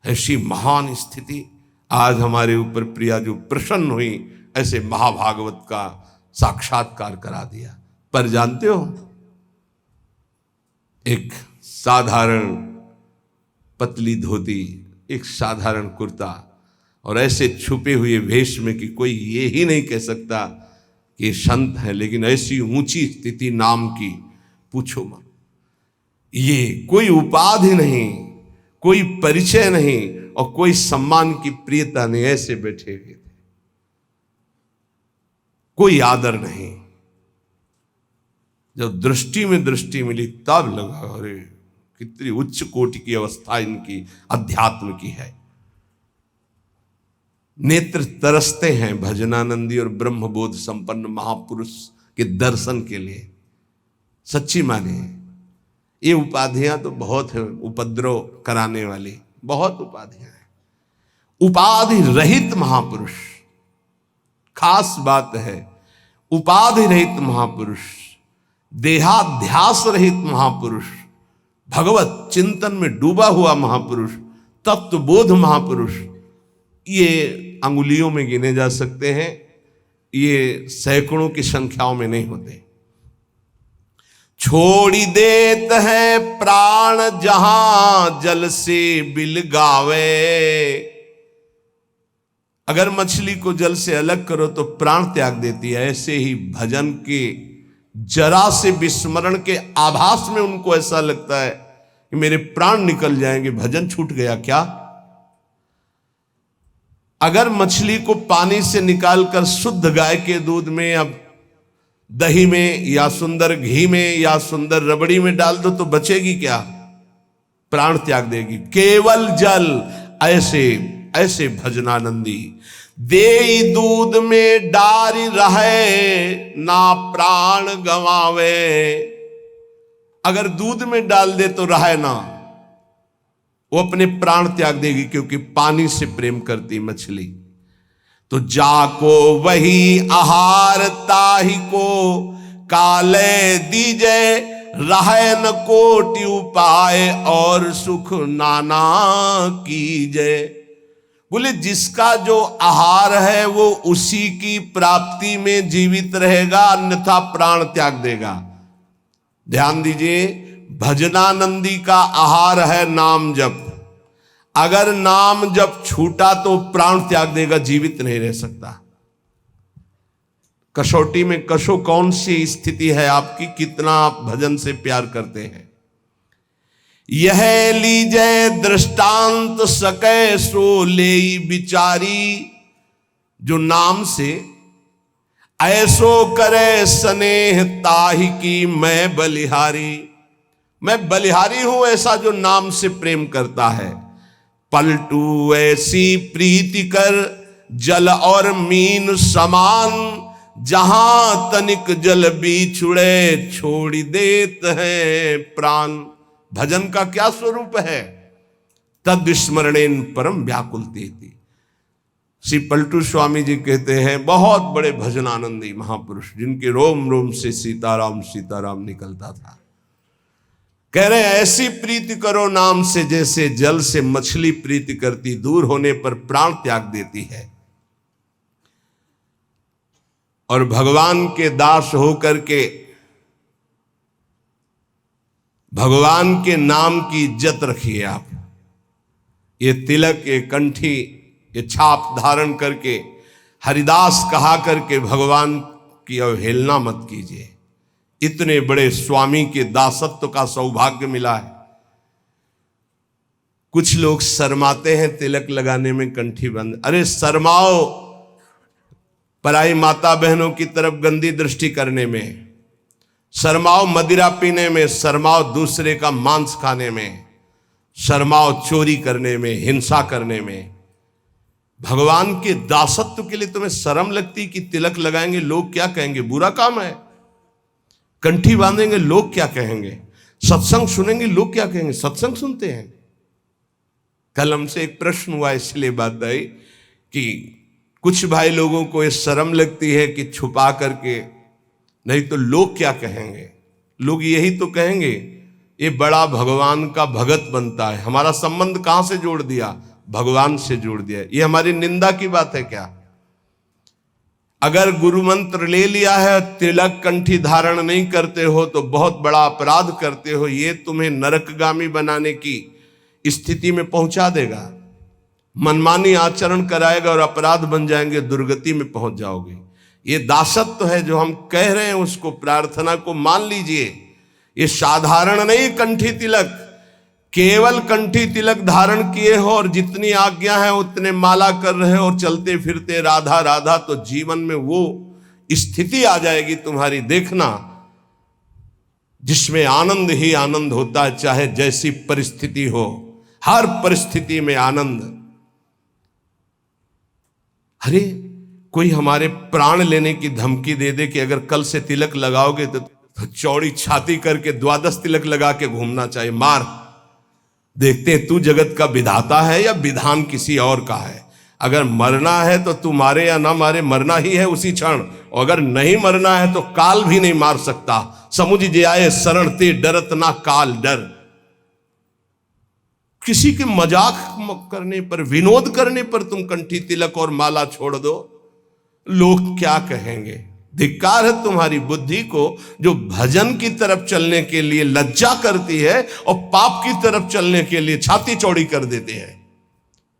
ऐसी महान स्थिति आज हमारे ऊपर प्रिया जो प्रसन्न हुई, ऐसे महाभागवत का साक्षात्कार करा दिया। पर जानते हो, एक साधारण पतली धोती, एक साधारण कुर्ता और ऐसे छुपे हुए वेश में कि कोई ये ही नहीं कह सकता कि ये संत है, लेकिन ऐसी ऊंची स्थिति नाम की पूछो मत। ये कोई उपाधि नहीं, कोई परिचय नहीं और कोई सम्मान की प्रियता नहीं, ऐसे बैठे हुए थे, कोई आदर नहीं। जब दृष्टि में दृष्टि मिली तब लगा अरे कितनी उच्च कोटि की अवस्था इनकी अध्यात्म की है। नेत्र तरसते हैं भजनानंदी और ब्रह्मबोध संपन्न महापुरुष के दर्शन के लिए। सच्ची माने ये उपाधियां तो बहुत है, उपद्रव कराने वाली बहुत उपाधियां हैं। उपाधि रहित महापुरुष, खास बात है, उपाधि रहित महापुरुष, देहाध्यास रहित महापुरुष, भगवत चिंतन में डूबा हुआ महापुरुष, तत्वबोध महापुरुष, ये अंगुलियों में गिने जा सकते हैं, ये सैकड़ों की संख्याओं में नहीं होते। छोड़ी देत है प्राण जहां जल से बिल गावे। अगर मछली को जल से अलग करो तो प्राण त्याग देती है, ऐसे ही भजन के जरा से विस्मरण के आभास में उनको ऐसा लगता है कि मेरे प्राण निकल जाएंगे, भजन छूट गया क्या। अगर मछली को पानी से निकालकर शुद्ध गाय के दूध में, अब दही में, या सुंदर घी में, या सुंदर रबड़ी में डाल दो तो बचेगी क्या? प्राण त्याग देगी। केवल जल ऐसे ऐसे भजनानंदी, दे दूध में डारी रहे ना प्राण गवावे। अगर दूध में डाल दे तो रहे ना, वो अपने प्राण त्याग देगी, क्योंकि पानी से प्रेम करती मछली। तो जाको वही आहार ताही को काले दीजे, रहे न कोटि उपाय और सुख नाना कीजे। बोले जिसका जो आहार है वो उसी की प्राप्ति में जीवित रहेगा, अन्यथा प्राण त्याग देगा। ध्यान दीजिए, भजनानंदी का आहार है नाम जप। अगर नाम जप छूटा तो प्राण त्याग देगा, जीवित नहीं रह सकता। कसौटी में कसो कौन सी स्थिति है आपकी, कितना आप भजन से प्यार करते हैं। यह लीजे दृष्टांत सके सो ले बिचारी, जो नाम से ऐसो करे स्नेह ताहि की मैं बलिहारी। मैं बलिहारी हूं ऐसा जो नाम से प्रेम करता है। पलटू ऐसी प्रीति कर जल और मीन समान, जहां तनिक जल बिछुड़े छोड़ देत है प्राण। भजन का क्या स्वरूप है, तद स्मरणेन परम व्याकुल तेति। श्री पलटू स्वामी जी कहते हैं, बहुत बड़े भजनानंदी महापुरुष, जिनके रोम रोम से सीताराम सीताराम निकलता था। कह रहे ऐसी प्रीति करो नाम से जैसे जल से मछली प्रीति करती, दूर होने पर प्राण त्याग देती है। और भगवान के दास होकर के भगवान के नाम की इज्जत रखिए आप। ये तिलक, ये कंठी, ये छाप धारण करके हरिदास कहा करके भगवान की अवहेलना मत कीजिए। इतने बड़े स्वामी के दासत्व का सौभाग्य मिला है। कुछ लोग शर्माते हैं तिलक लगाने में, कंठी बंद। अरे शर्माओ पराई माता बहनों की तरफ गंदी दृष्टि करने में, शर्माओ मदिरा पीने में, शर्माओ दूसरे का मांस खाने में, शर्माओ चोरी करने में, हिंसा करने में। भगवान के दासत्व के लिए तुम्हें शर्म लगती कि तिलक लगाएंगे लोग क्या कहेंगे, बुरा काम है। कंठी बांधेंगे लोग क्या कहेंगे, सत्संग सुनेंगे लोग क्या कहेंगे। सत्संग सुनते हैं। कल हमसे एक प्रश्न हुआ, इसलिए बात आई कि कुछ भाई लोगों को ये शर्म लगती है कि छुपा करके, नहीं तो लोग क्या कहेंगे। लोग यही तो कहेंगे ये बड़ा भगवान का भगत बनता है। हमारा संबंध कहां से जोड़ दिया, भगवान से जोड़ दिया। ये हमारी निंदा की बात है क्या? अगर गुरु मंत्र ले लिया है, तिलक कंठी धारण नहीं करते हो तो बहुत बड़ा अपराध करते हो। ये तुम्हें नरकगामी बनाने की स्थिति में पहुंचा देगा, मनमानी आचरण कराएगा और अपराध बन जाएंगे, दुर्गति में पहुंच जाओगे। ये दासत्व है जो हम कह रहे हैं, उसको प्रार्थना को मान लीजिए। ये साधारण नहीं कंठी तिलक, केवल कंठी तिलक धारण किए हो और जितनी आज्ञा है उतने माला कर रहे हो और चलते फिरते राधा राधा, तो जीवन में वो स्थिति आ जाएगी तुम्हारी, देखना, जिसमें आनंद ही आनंद होता है, चाहे जैसी परिस्थिति हो, हर परिस्थिति में आनंद। अरे कोई हमारे प्राण लेने की धमकी दे दे कि अगर कल से तिलक लगाओगे तो चौड़ी छाती करके 12 तिलक लगा के घूमना चाहिए, मार। देखते हैं तू जगत का विधाता है या विधान किसी और का है। अगर मरना है तो तू मारे या ना मारे, मरना ही है उसी क्षण। और अगर नहीं मरना है तो काल भी नहीं मार सकता। समुझ जे आए शरण ते डरत ना काल डर। किसी के मजाक करने पर, विनोद करने पर तुम कंठी तिलक और माला छोड़ दो, लोग क्या कहेंगे। धिक्कार है तुम्हारी बुद्धि को जो भजन की तरफ चलने के लिए लज्जा करती है और पाप की तरफ चलने के लिए छाती चौड़ी कर देते हैं।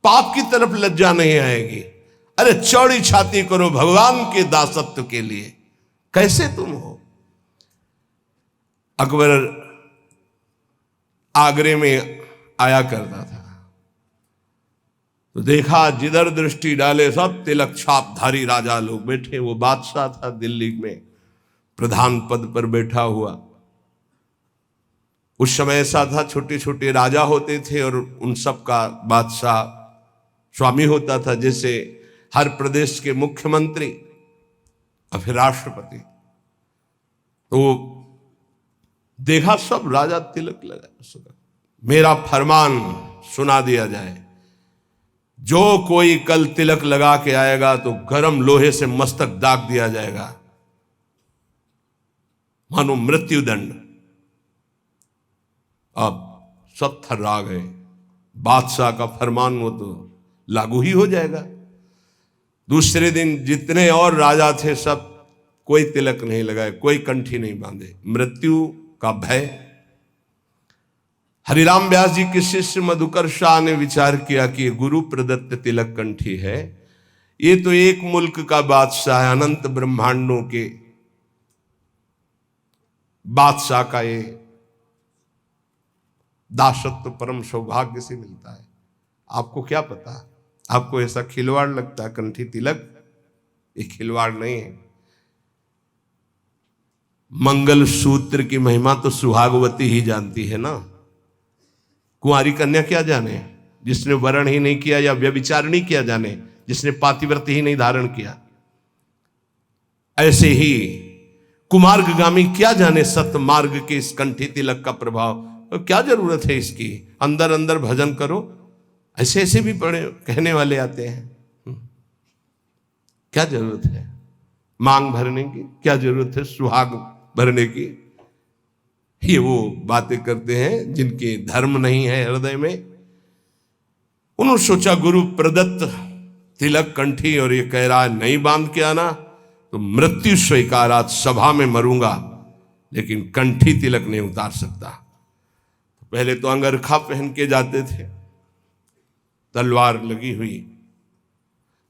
पाप की तरफ लज्जा नहीं आएगी। अरे चौड़ी छाती करो भगवान के दासत्व के लिए। कैसे तुम हो? अकबर आगरे में आया करता था तो देखा जिधर दृष्टि डाले सब तिलक छापधारी राजा लोग बैठे। वो बादशाह था, दिल्ली में प्रधान पद पर बैठा हुआ। उस समय ऐसा था, छोटे छोटे राजा होते थे और उन सब का बादशाह स्वामी होता था, जैसे हर प्रदेश के मुख्यमंत्री और फिर राष्ट्रपति। तो देखा सब राजा तिलक लगा, मेरा फरमान सुना दिया जाए, जो कोई कल तिलक लगा के आएगा तो गरम लोहे से मस्तक दाग दिया जाएगा, मानो मृत्युदंड। अब सब थर्रा गए, बादशाह का फरमान वो तो लागू ही हो जाएगा। दूसरे दिन जितने और राजा थे सब कोई तिलक नहीं लगाए, कोई कंठी नहीं बांधे, मृत्यु का भय। हरिराम व्यास जी के शिष्य मधुकर शाह ने विचार किया कि गुरु प्रदत्त तिलक कंठी है, ये तो एक मुल्क का बादशाह है, अनंत ब्रह्मांडों के बादशाह का ये दासत्व परम सौभाग्य से मिलता है। आपको क्या पता, आपको ऐसा खिलवाड़ लगता है कंठी तिलक? ये खिलवाड़ नहीं है। मंगल सूत्र की महिमा तो सुहागवती ही जानती है ना, कुंवारी कन्या क्या जाने, जिसने वरण ही नहीं किया या व्यभिचार नहीं किया जाने, जिसने पातिव्रत्य ही नहीं धारण किया। ऐसे ही कुमार्गगामी क्या जाने सत्य मार्ग के इस कंठी तिलक का प्रभाव, तो क्या जरूरत है इसकी, अंदर अंदर भजन करो। ऐसे ऐसे भी बड़े कहने वाले आते हैं, क्या जरूरत है मांग भरने की, क्या जरूरत है सुहाग भरने की। ये वो बातें करते हैं जिनके धर्म नहीं है हृदय में। उन्होंने सोचा गुरु प्रदत्त तिलक कंठी और ये कह रहा है नहीं बांध के आना तो मृत्यु स्वीकार, आज सभा में मरूंगा लेकिन कंठी तिलक नहीं उतार सकता। पहले तो अंगरखा पहन के जाते थे, तलवार लगी हुई,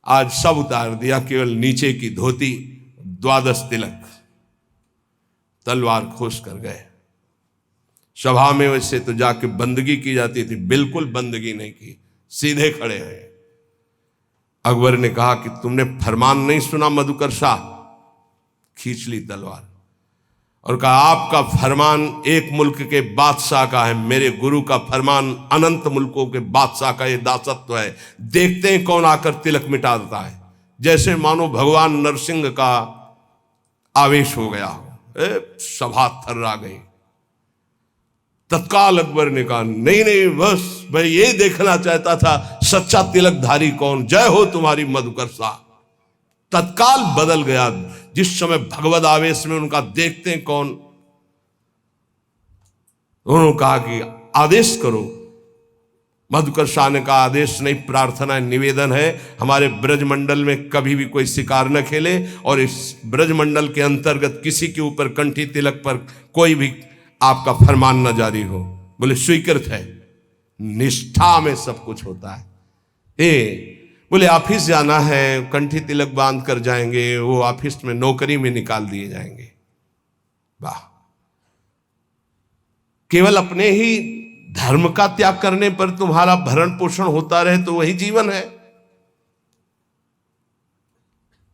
आज सब उतार दिया, केवल नीचे की धोती, 12 तिलक, तलवार खोस कर गए। सभा में वैसे तो जाके बंदगी की जाती थी, बिल्कुल बंदगी नहीं की, सीधे खड़े हैं। अकबर ने कहा कि तुमने फरमान नहीं सुना मधुकर शाह? खींच ली तलवार और कहा आपका फरमान एक मुल्क के बादशाह का है, मेरे गुरु का फरमान अनंत मुल्कों के बादशाह का ये दासत्व है, देखते हैं कौन आकर तिलक मिटा देता है। जैसे मानो भगवान नरसिंह का आवेश हो गया हो, सभा थर्रा गई। तत्काल अकबर ने कहा नहीं नहीं, बस मैं ये देखना चाहता था सच्चा तिलकधारी कौन, जय हो तुम्हारी मधुकर शाह। तत्काल बदल गया, जिस समय भगवद आवेश में उनका देखते हैं कौन। उन्होंने कहा कि आदेश करो। मधुकर शाह ने कहा आदेश नहीं, प्रार्थना निवेदन है, हमारे ब्रजमंडल में कभी भी कोई शिकार न खेले और इस ब्रजमंडल के अंतर्गत किसी के ऊपर कंठी तिलक पर कोई भी आपका फरमान न जारी हो। बोले स्वीकृत है, निष्ठा में सब कुछ होता है। बोले ऑफिस जाना है, कंठी तिलक बांध कर जाएंगे, वो ऑफिस में नौकरी में निकाल दिए जाएंगे। वाह, केवल अपने ही धर्म का त्याग करने पर तुम्हारा भरण पोषण होता रहे तो वही जीवन है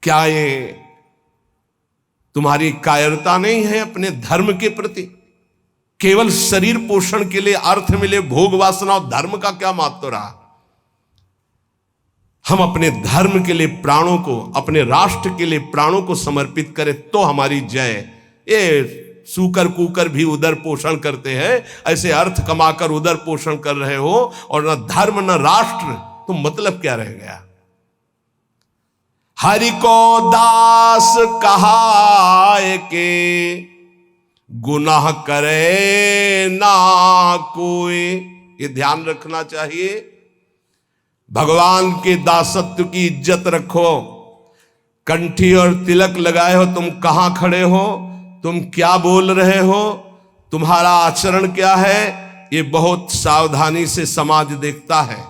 क्या? ये तुम्हारी कायरता नहीं है अपने धर्म के प्रति? केवल शरीर पोषण के लिए अर्थ मिले, भोग वासना और धर्म का क्या महत्व रहा? हम अपने धर्म के लिए प्राणों को, अपने राष्ट्र के लिए प्राणों को समर्पित करें तो हमारी जय। ये सूकर कूकर भी उदर पोषण करते हैं, ऐसे अर्थ कमाकर उदर पोषण कर रहे हो और न धर्म न राष्ट्र, तो मतलब क्या रह गया? हरि को दास कहाए के गुनाह करे ना कोई। ये ध्यान रखना चाहिए, भगवान के दासत्व की इज्जत रखो। कंठी और तिलक लगाए हो, तुम कहां खड़े हो, तुम क्या बोल रहे हो, तुम्हारा आचरण क्या है, ये बहुत सावधानी से समाज देखता है।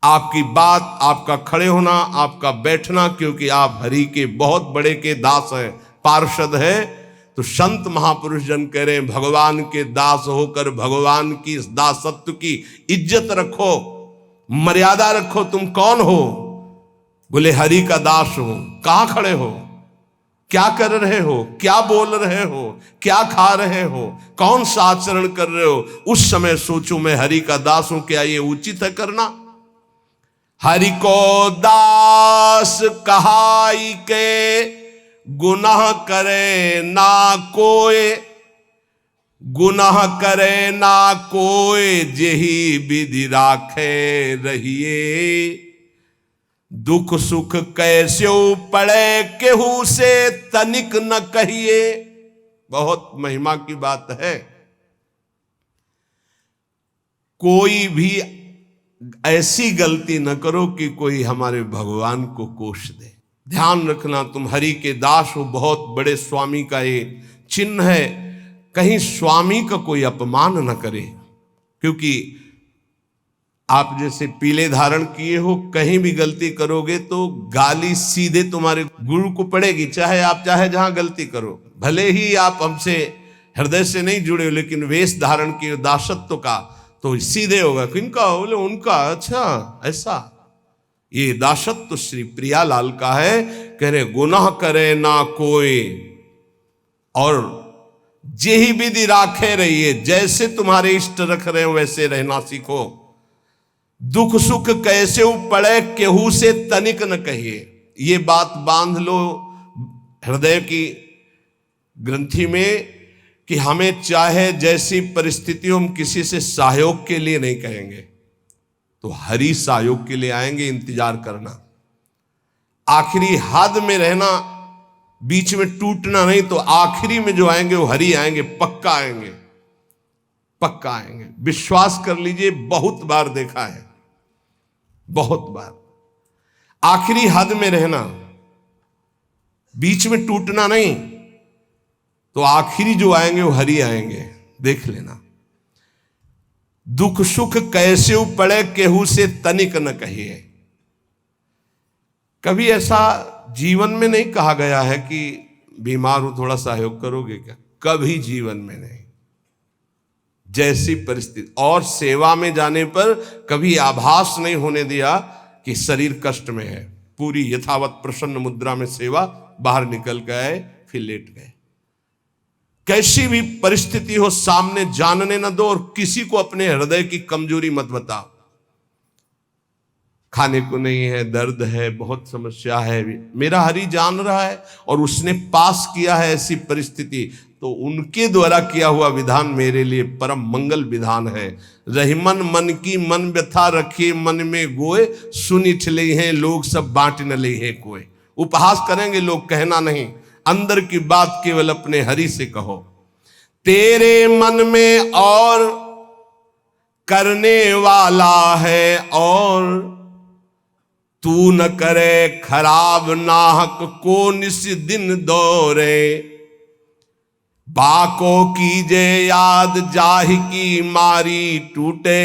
आपकी बात, आपका खड़े होना, आपका बैठना, क्योंकि आप हरि के बहुत बड़े के दास हैं, पार्षद हैं। तो संत महापुरुष जन कह रहे हैं भगवान के दास होकर भगवान की इस दासत्व की इज्जत रखो, मर्यादा रखो। तुम कौन हो? बोले हरि का दास हो। कहां खड़े हो? क्या कर रहे हो, क्या बोल रहे हो, क्या खा रहे हो, कौन सा आचरण कर रहे हो, उस समय सोचो मैं हरि का दास हूं, क्या ये उचित है करना? हरि को दास कहाई के गुनाह करे ना कोय, गुनाह करे ना कोय जेहि विधि राखे रहिए। दुख सुख कैसे पड़े केहू से तनिक न कहिए। बहुत महिमा की बात है। कोई भी ऐसी गलती न करो कि कोई हमारे भगवान को कोष दे। ध्यान रखना, तुम हरि के दास हो, बहुत बड़े स्वामी का ये चिन्ह है। कहीं स्वामी का कोई अपमान न करे, क्योंकि आप जैसे पीले धारण किए हो, कहीं भी गलती करोगे तो गाली सीधे तुम्हारे गुरु को पड़ेगी, चाहे आप चाहे जहां गलती करो। भले ही आप हमसे हृदय से नहीं जुड़े हो, लेकिन वेश धारण किए दासत्व का, तो सीधे होगा। किनका? बोले उनका। अच्छा ऐसा, ये दासत्व श्री प्रियालाल का है। कह रहे गुनाह करे ना कोई, और जेहि विधि राखे रहिए, जैसे तुम्हारे इष्ट रख रहे हो वैसे रहना सीखो। दुख सुख कैसे पड़े केहू से तनिक न कहिए। ये बात बांध लो हृदय की ग्रंथि में कि हमें चाहे जैसी परिस्थिति हम किसी से सहयोग के लिए नहीं कहेंगे, तो हरि सहयोग के लिए आएंगे। इंतजार करना, आखिरी हद में रहना, बीच में टूटना नहीं। तो आखिरी में जो आएंगे वो हरि आएंगे, पक्का आएंगे, पक्का आएंगे। विश्वास कर लीजिए, बहुत बार देखा है, बहुत बार। आखिरी हद में रहना, बीच में टूटना नहीं, तो आखिरी जो आएंगे वो हरि आएंगे, देख लेना। दुख सुख कैसे पड़े केहू से तनिक न कहिए। कभी ऐसा जीवन में नहीं कहा गया है कि बीमार हो थोड़ा सहयोग करोगे क्या? कभी जीवन में नहीं। जैसी परिस्थिति, और सेवा में जाने पर कभी आभास नहीं होने दिया कि शरीर कष्ट में है। पूरी यथावत प्रसन्न मुद्रा में सेवा, बाहर निकल गए, फिर लेट गए। कैसी भी परिस्थिति हो सामने जानने न दो, और किसी को अपने हृदय की कमजोरी मत बताओ। खाने को नहीं है, दर्द है, बहुत समस्या है, मेरा हरि जान रहा है और उसने पास किया है ऐसी परिस्थिति, तो उनके द्वारा किया हुआ विधान मेरे लिए परम मंगल विधान है। रहीमन मन की मन व्यथा रखे मन में गोए, सुन ले हैं लोग सब बांट न ले है कोई। उपहास करेंगे लोग, कहना नहीं, अंदर की बात केवल अपने हरि से कहो। तेरे मन में और करने वाला है, और तू न करे खराब नाहक को निस दिन दौरे। बाको कीजे याद जाहि की मारी टूटे,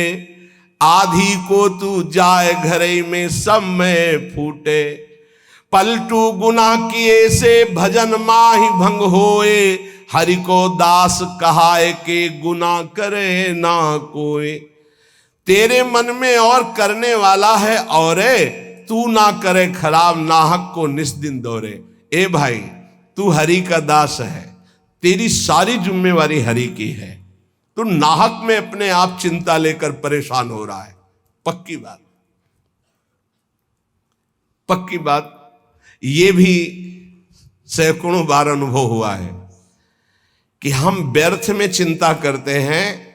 आधी को तू जाए घरे में सब में फूटे। पलटू गुनाह किए से भजन माहि भंग होए, हरि को दास कहाए के गुनाह करे ना कोई। तेरे मन में और करने वाला है, और तू ना करे खराब नाहक को निस्दिन दौरे। ए भाई, तू हरि का दास है, तेरी सारी जिम्मेवारी हरि की है। तू नाहक में अपने आप चिंता लेकर परेशान हो रहा है। पक्की बात, पक्की बात। ये भी सैकड़ों बार अनुभव हुआ है कि हम व्यर्थ में चिंता करते हैं।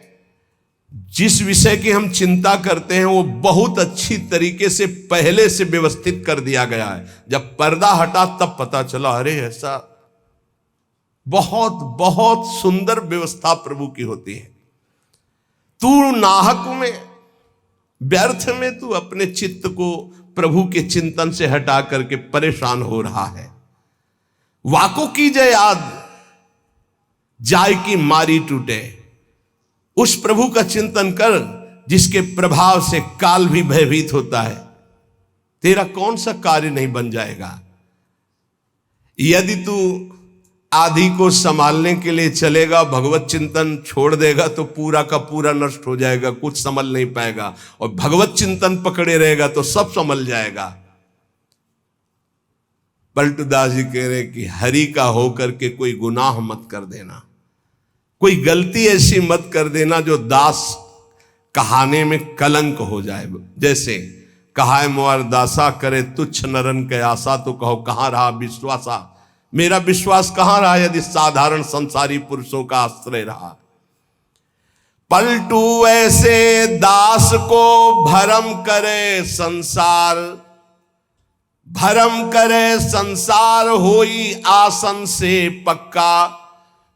जिस विषय की हम चिंता करते हैं वो बहुत अच्छी तरीके से पहले से व्यवस्थित कर दिया गया है। जब पर्दा हटा तब पता चला, अरे ऐसा। बहुत बहुत सुंदर व्यवस्था प्रभु की होती है। तू नाहक में, व्यर्थ में तू अपने चित्त को प्रभु के चिंतन से हटा करके परेशान हो रहा है। वाको की जय याद जाय की मारी टूटे। उस प्रभु का चिंतन कर जिसके प्रभाव से काल भी भयभीत होता है। तेरा कौन सा कार्य नहीं बन जाएगा। यदि तू आधी को संभालने के लिए चलेगा, भगवत चिंतन छोड़ देगा तो पूरा का पूरा नष्ट हो जाएगा, कुछ संभल नहीं पाएगा। और भगवत चिंतन पकड़े रहेगा तो सब संभल जाएगा। पलटूदास जी कह रहे कि हरि का होकर के कोई गुनाह मत कर देना, कोई गलती ऐसी मत कर देना जो दास कहाने में कलंक हो जाए। जैसे कहा मोर दासा करे तुच्छ नरन के आशा, तो कहो कहां रहा विश्वासा, मेरा विश्वास कहां रहा यदि साधारण संसारी पुरुषों का आश्रय रहा। पलटू ऐसे दास को भरम करे संसार, भरम करे संसार होई आसन से पक्का,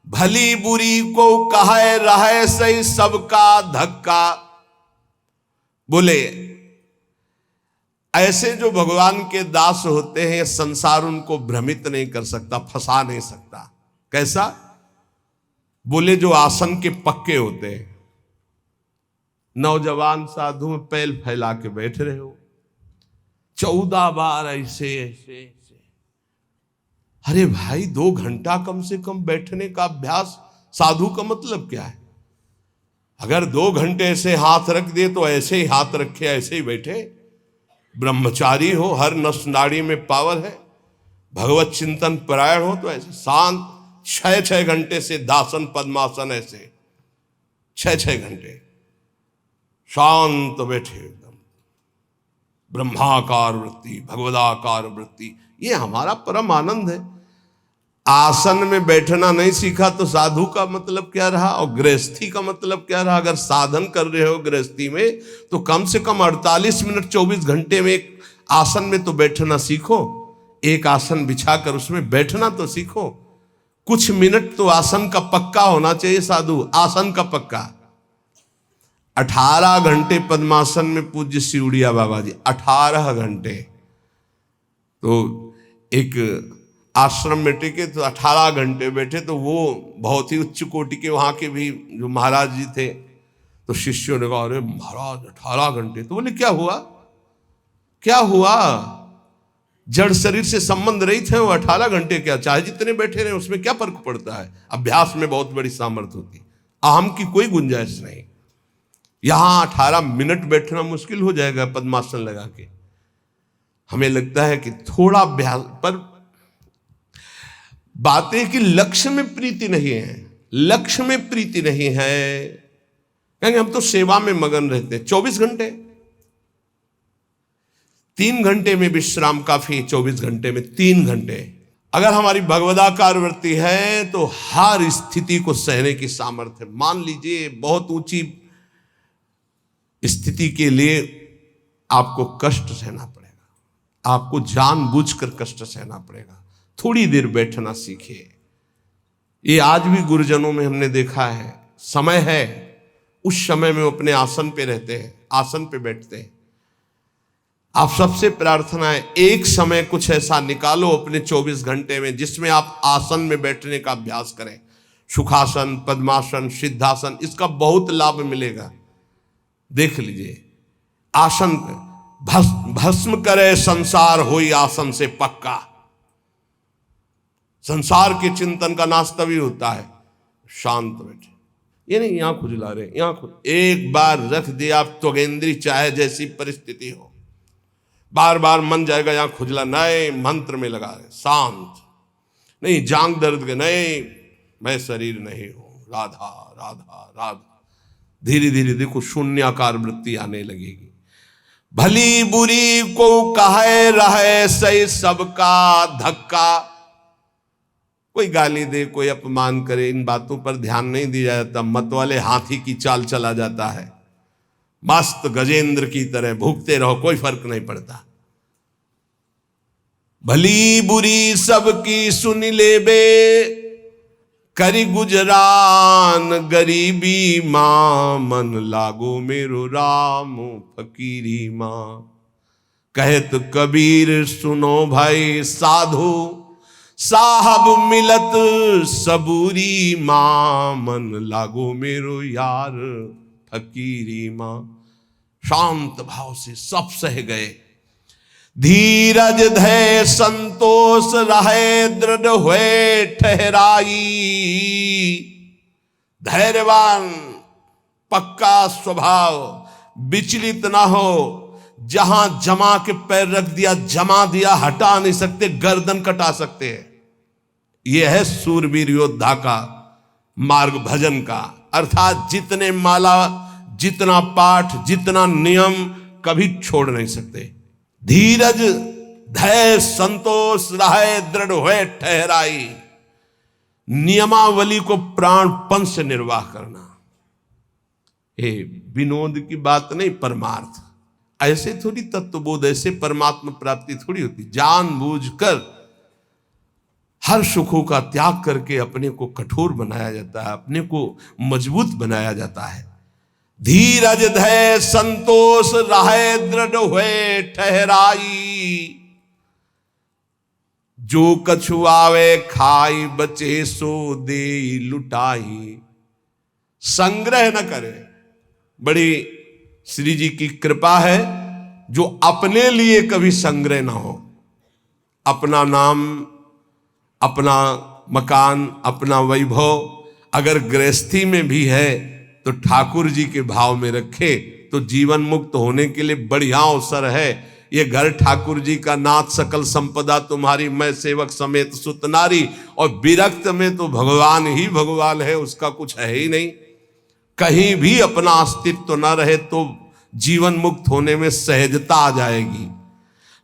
भली बुरी को कहे रहे सही सबका धक्का। बोले ऐसे जो भगवान के दास होते हैं संसार उनको भ्रमित नहीं कर सकता, फंसा नहीं सकता। कैसा? बोले जो आसन के पक्के होते हैं। नौजवान साधु में पैल फैला के बैठ रहे हो, 14 बार ऐसे ऐसे ऐसे। अरे भाई 2 घंटा कम से कम बैठने का अभ्यास, साधु का मतलब क्या है? अगर 2 घंटे ऐसे हाथ रख दिए तो ऐसे ही हाथ रखे ऐसे ही बैठे। ब्रह्मचारी हो, हर नस नाड़ी में पावर है, भगवत चिंतन परायण हो तो ऐसे शांत 6-6 घंटे से दासन पद्मासन ऐसे 6-6 घंटे शांत बैठे एकदम। ब्रह्माकार वृत्ति, भगवदाकार वृत्ति, ये हमारा परम आनंद है। आसन में बैठना नहीं सीखा तो साधु का मतलब क्या रहा और गृहस्थी का मतलब क्या रहा? अगर साधन कर रहे हो गृहस्थी में तो कम से कम 48 मिनट 24 घंटे में एक आसन में तो बैठना सीखो। एक आसन बिछाकर उसमें बैठना तो सीखो। कुछ मिनट तो आसन का पक्का होना चाहिए साधु, आसन का पक्का। 18 घंटे पद्मासन में पूज्य सिउड़िया बाबा जी 18 घंटे। तो एक आश्रम में टिके तो 18 घंटे बैठे, तो वो बहुत ही उच्च कोटि के वहां के भी जो महाराज जी थे, तो शिष्यों ने कहा अरे महाराज 18 घंटे। तो बोले क्या हुआ, क्या हुआ? जड़ शरीर से संबंध रहित है वो 18 घंटे, क्या चाहे जितने बैठे रहे उसमें क्या फर्क पड़ता है? अभ्यास में बहुत बड़ी सामर्थ्य होती, अहम की कोई गुंजाइश नहीं। यहां 18 मिनट बैठना मुश्किल हो जाएगा पद्मासन लगा के। हमें लगता है कि थोड़ा अभ्यास, पर बातें कि लक्ष्य में प्रीति नहीं है, लक्ष्य में प्रीति नहीं है। कहेंगे हम तो सेवा में मगन रहते हैं 24 घंटे। 3 घंटे में विश्राम काफी, 24 घंटे में 3 घंटे। अगर हमारी भगवदाकार वृत्ति है तो हर स्थिति को सहने की सामर्थ्य। मान लीजिए बहुत ऊंची स्थिति के लिए आपको कष्ट सहना पड़ेगा, आपको जानबूझकर कष्ट सहना पड़ेगा। थोड़ी देर बैठना सीखिए। ये आज भी गुरुजनों में हमने देखा है, समय है उस समय में वो अपने आसन पे रहते हैं, आसन पे बैठते हैं। आप सबसे प्रार्थना है एक समय कुछ ऐसा निकालो अपने 24 घंटे में जिसमें आप आसन में बैठने का अभ्यास करें। सुखासन, पद्मासन, सिद्धासन, इसका बहुत लाभ मिलेगा। देख लीजिए, आसन भस्म करे संसार होई आसन से पक्का। संसार के चिंतन का नाश तभी होता है शांत बैठे। ये नहीं यहाँ खुजला रहे, यहाँ एक बार रख दिया आप त्वगेंद्री, चाहे जैसी परिस्थिति हो, बार बार मन जाएगा यहाँ खुजला, नए मंत्र में लगा रहे, शांत नहीं, जांग दर्द के नहीं, मैं शरीर नहीं हूं, राधा राधा राधा। धीरे धीरे देखो शून्याकार वृत्ति आने लगेगी। भली बुरी को कहे रहे सही सबका धक्का। कोई गाली दे, कोई अपमान करे, इन बातों पर ध्यान नहीं दिया जाता। मत वाले हाथी की चाल चला जाता है, मस्त गजेंद्र की तरह भूखते रहो, कोई फर्क नहीं पड़ता। भली बुरी सबकी सुन लेबे, करी गुजरान गरीबी मां, मन लागो मेरो राम फकीरी मां। कहत कबीर सुनो भाई साधु, साहब मिलत सबूरी मां, मन लागो मेरो यार फकीरी मां। शांत भाव से सब सह गए। धीरज धै संतोष रहे, दृढ़ हुए ठहराई। धैर्यवान, पक्का स्वभाव, विचलित ना हो, जहां जमा के पैर रख दिया, जमा दिया, हटा नहीं सकते, गर्दन कटा सकते हैं। यह है सूरवीर योद्धा का मार्ग भजन का। अर्थात जितने माला, जितना पाठ, जितना नियम, कभी छोड़ नहीं सकते। धीरज धैर्य संतोष रहे दृढ़ हुए ठहराई, नियमावली को प्राणपन से निर्वाह करना। ये विनोद की बात नहीं, परमार्थ। ऐसे थोड़ी तत्वबोध, ऐसे परमात्मा प्राप्ति थोड़ी होती। जानबूझकर हर सुखों का त्याग करके अपने को कठोर बनाया जाता है, अपने को मजबूत बनाया जाता है। धीरज धैर्य संतोष रहे दृढ़ हुए ठहराई, जो कछु आवे खाई बचे सो दे लुटाई। संग्रह न करे। बड़ी श्री जी की कृपा है जो अपने लिए कभी संग्रह ना हो। अपना नाम, अपना मकान, अपना वैभव अगर गृहस्थी में भी है तो ठाकुर जी के भाव में रखे तो जीवन मुक्त होने के लिए बढ़िया अवसर है। ये घर ठाकुर जी का, नाथ सकल संपदा तुम्हारी, मैं सेवक समेत सुत नारी। और विरक्त में तो भगवान ही भगवान है, उसका कुछ है ही नहीं। कहीं भी अपना अस्तित्व न रहे तो जीवन मुक्त होने में सहजता आ जाएगी।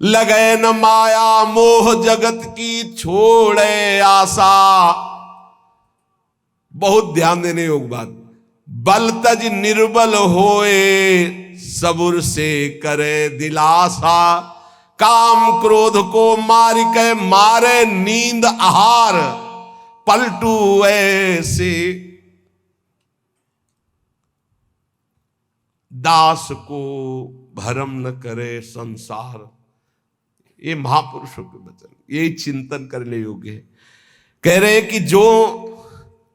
लगे न माया मोह जगत की छोड़े आशा। बहुत ध्यान देने योग बात। बल तज निर्बल होए सबुर से करे दिलासा। काम क्रोध को मार के मारे नींद आहार। पलटू ऐसे दास को भरम न करे संसार। ये महापुरुषों के वचन, ये चिंतन करने योग्य है। कह रहे कि जो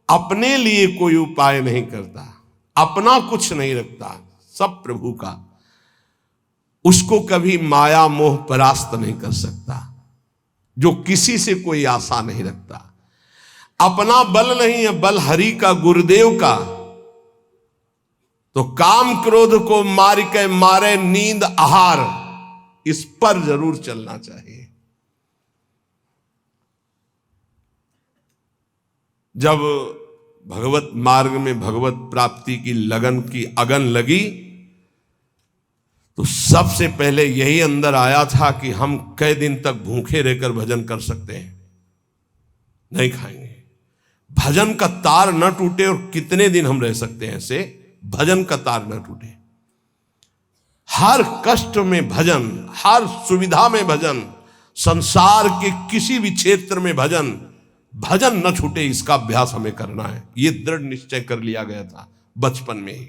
अपने लिए कोई उपाय नहीं करता, अपना कुछ नहीं रखता, सब प्रभु का, उसको कभी माया मोह परास्त नहीं कर सकता। जो किसी से कोई आशा नहीं रखता, अपना बल नहीं है, बल हरि का, गुरुदेव का, तो काम क्रोध को मार के मारे नींद आहार, इस पर जरूर चलना चाहिए। जब भगवत मार्ग में भगवत प्राप्ति की लगन की अगन लगी तो सबसे पहले यही अंदर आया था कि हम कई दिन तक भूखे रहकर भजन कर सकते हैं? नहीं खाएंगे। भजन का तार न टूटे। और कितने दिन हम रह सकते हैं ऐसे? भजन का तार न टूटे। हर कष्ट में भजन, हर सुविधा में भजन, संसार के किसी भी क्षेत्र में भजन, भजन न छूटे, इसका अभ्यास हमें करना है। ये दृढ़ निश्चय कर लिया गया था बचपन में ही।